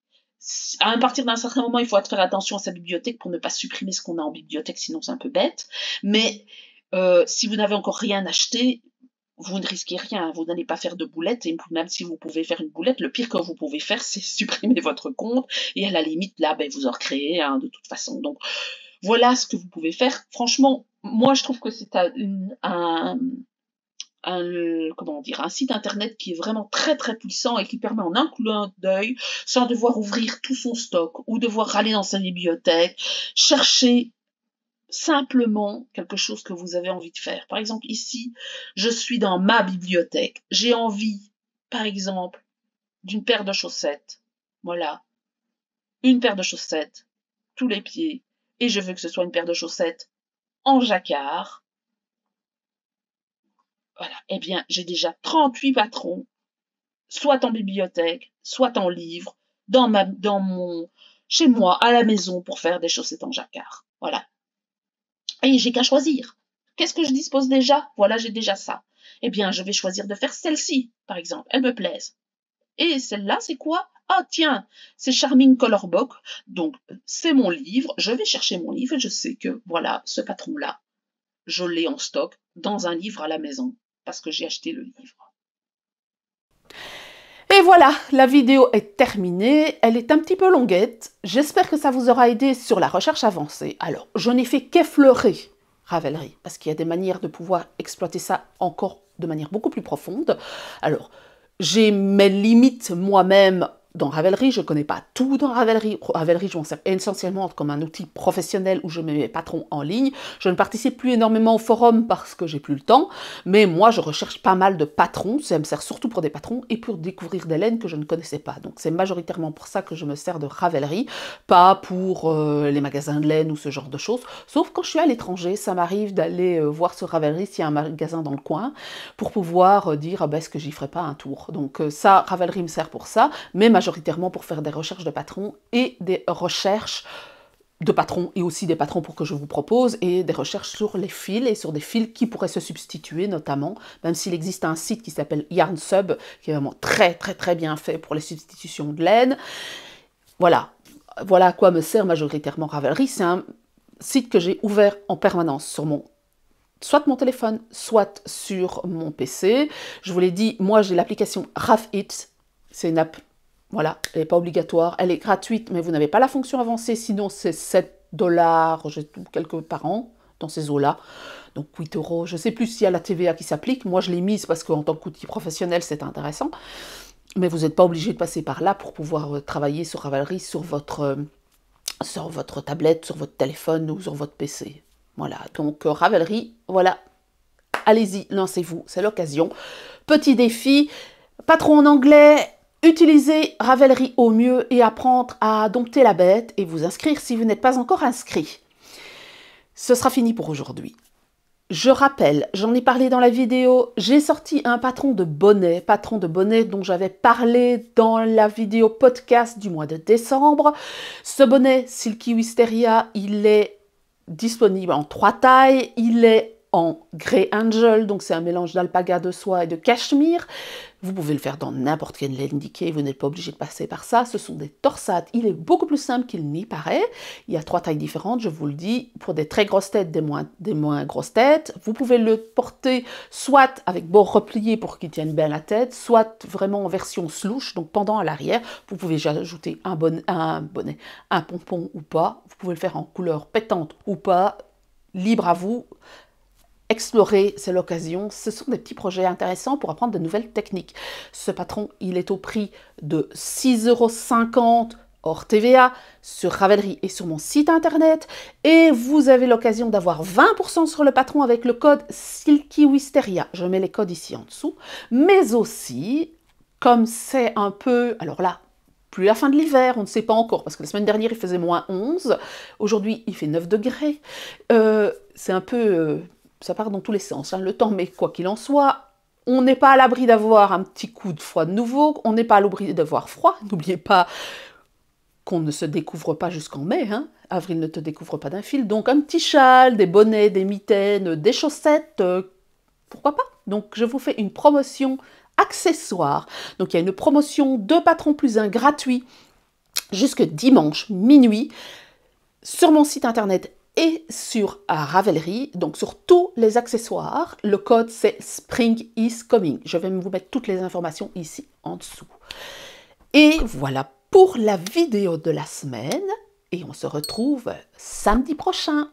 À partir d'un certain moment, il faut faire attention à sa bibliothèque pour ne pas supprimer ce qu'on a en bibliothèque, sinon c'est un peu bête. Mais si vous n'avez encore rien acheté, vous ne risquez rien, vous n'allez pas faire de boulettes, et même si vous pouvez faire une boulette, le pire que vous pouvez faire, c'est supprimer votre compte, et à la limite, là, vous en recréez un de toute façon. Donc, voilà ce que vous pouvez faire. Franchement, moi, je trouve que c'est un site internet qui est vraiment très très puissant et qui permet en un coup d'œil, sans devoir ouvrir tout son stock ou devoir aller dans sa bibliothèque, chercher simplement quelque chose que vous avez envie de faire. Par exemple, ici, je suis dans ma bibliothèque. J'ai envie, par exemple, d'une paire de chaussettes. Voilà. Une paire de chaussettes, tous les pieds. Et je veux que ce soit une paire de chaussettes en jacquard. Voilà. Eh bien, j'ai déjà 38 patrons, soit en bibliothèque, soit en livre, chez moi, à la maison, pour faire des chaussettes en jacquard. Voilà. Et j'ai qu'à choisir. Qu'est-ce que je dispose déjà? Voilà, j'ai déjà ça. Eh bien, je vais choisir de faire celle-ci, par exemple. Elle me plaise. Et celle-là, c'est quoi? Ah tiens, c'est Charming Color Book, donc c'est mon livre, je vais chercher mon livre et je sais que, voilà, ce patron-là, je l'ai en stock dans un livre à la maison, parce que j'ai acheté le livre. Et voilà, la vidéo est terminée, elle est un petit peu longuette, j'espère que ça vous aura aidé sur la recherche avancée. Alors, je n'ai fait qu'effleurer Ravelry, parce qu'il y a des manières de pouvoir exploiter ça encore de manière beaucoup plus profonde. Alors, j'ai mes limites moi-même dans Ravelry, je ne connais pas tout dans Ravelry. Ravelry, je m'en sers essentiellement comme un outil professionnel où je mets mes patrons en ligne. Je ne participe plus énormément au forum parce que j'ai plus le temps, mais moi, je recherche pas mal de patrons. Ça me sert surtout pour des patrons et pour découvrir des laines que je ne connaissais pas. Donc, c'est majoritairement pour ça que je me sers de Ravelry, pas pour les magasins de laine ou ce genre de choses. Sauf quand je suis à l'étranger, ça m'arrive d'aller voir sur Ravelry s'il y a un magasin dans le coin pour pouvoir dire ah ben, est-ce que j'y ferai pas un tour. Donc, ça, Ravelry me sert pour ça, mais majoritairement pour faire des recherches de patrons et des recherches de patrons et aussi des patrons pour que je vous propose et des recherches sur les fils et sur des fils qui pourraient se substituer notamment, même s'il existe un site qui s'appelle YarnSub qui est vraiment très bien fait pour les substitutions de laine. Voilà à quoi me sert majoritairement Ravelry. C'est un site que j'ai ouvert en permanence sur soit mon téléphone, soit sur mon PC. Je vous l'ai dit, moi j'ai l'application RavIt, c'est une app. Voilà, elle n'est pas obligatoire, elle est gratuite, mais vous n'avez pas la fonction avancée, sinon c'est 7 $, j'ai tout quelques par an, dans ces eaux-là. Donc 8 €, je ne sais plus s'il y a la TVA qui s'applique, moi je l'ai mise parce qu'en tant qu'outil professionnel, c'est intéressant. Mais vous n'êtes pas obligé de passer par là pour pouvoir travailler sur Ravelry, sur votre tablette, sur votre téléphone ou sur votre PC. Voilà, donc Ravelry, voilà, allez-y, lancez-vous, c'est l'occasion. Petit défi, patron en anglais. Utilisez Ravelry au mieux et apprendre à dompter la bête et vous inscrire si vous n'êtes pas encore inscrit. Ce sera fini pour aujourd'hui. Je rappelle, j'en ai parlé dans la vidéo, j'ai sorti un patron de bonnet dont j'avais parlé dans la vidéo podcast du mois de décembre. Ce bonnet Silky Wisteria, il est disponible en 3 tailles, il est en Grey Angel, donc c'est un mélange d'alpaga, de soie et de cachemire. Vous pouvez le faire dans n'importe quelle laine indiquée, vous n'êtes pas obligé de passer par ça. Ce sont des torsades, il est beaucoup plus simple qu'il n'y paraît. Il y a 3 tailles différentes, je vous le dis, pour des très grosses têtes, des moins grosses têtes. Vous pouvez le porter soit avec bord replié pour qu'il tienne bien la tête, soit vraiment en version slouche, donc pendant à l'arrière. Vous pouvez ajouter un bonnet, un pompon ou pas. Vous pouvez le faire en couleur pétante ou pas, libre à vous. Explorer, c'est l'occasion. Ce sont des petits projets intéressants pour apprendre de nouvelles techniques. Ce patron, il est au prix de 6,50 € hors TVA sur Ravelry et sur mon site internet. Et vous avez l'occasion d'avoir 20% sur le patron avec le code Silky Wisteria. Je mets les codes ici en dessous. Mais aussi, comme c'est un peu... Alors là, plus la fin de l'hiver, on ne sait pas encore, parce que la semaine dernière, il faisait moins 11. Aujourd'hui, il fait 9 degrés. C'est un peu... ça part dans tous les sens, hein, le temps, mais quoi qu'il en soit, on n'est pas à l'abri d'avoir un petit coup de froid de nouveau, on n'est pas à l'abri d'avoir froid, n'oubliez pas qu'on ne se découvre pas jusqu'en mai, hein. Avril ne te découvre pas d'un fil, donc un petit châle, des bonnets, des mitaines, des chaussettes, pourquoi pas? Donc je vous fais une promotion accessoire, donc il y a une promotion 2 patrons plus 1 gratuit, jusque dimanche minuit, sur mon site internet et sur Ravelry, donc sur tous les accessoires. Le code c'est Spring is Coming. Je vais vous mettre toutes les informations ici en dessous. Et voilà pour la vidéo de la semaine. Et on se retrouve samedi prochain.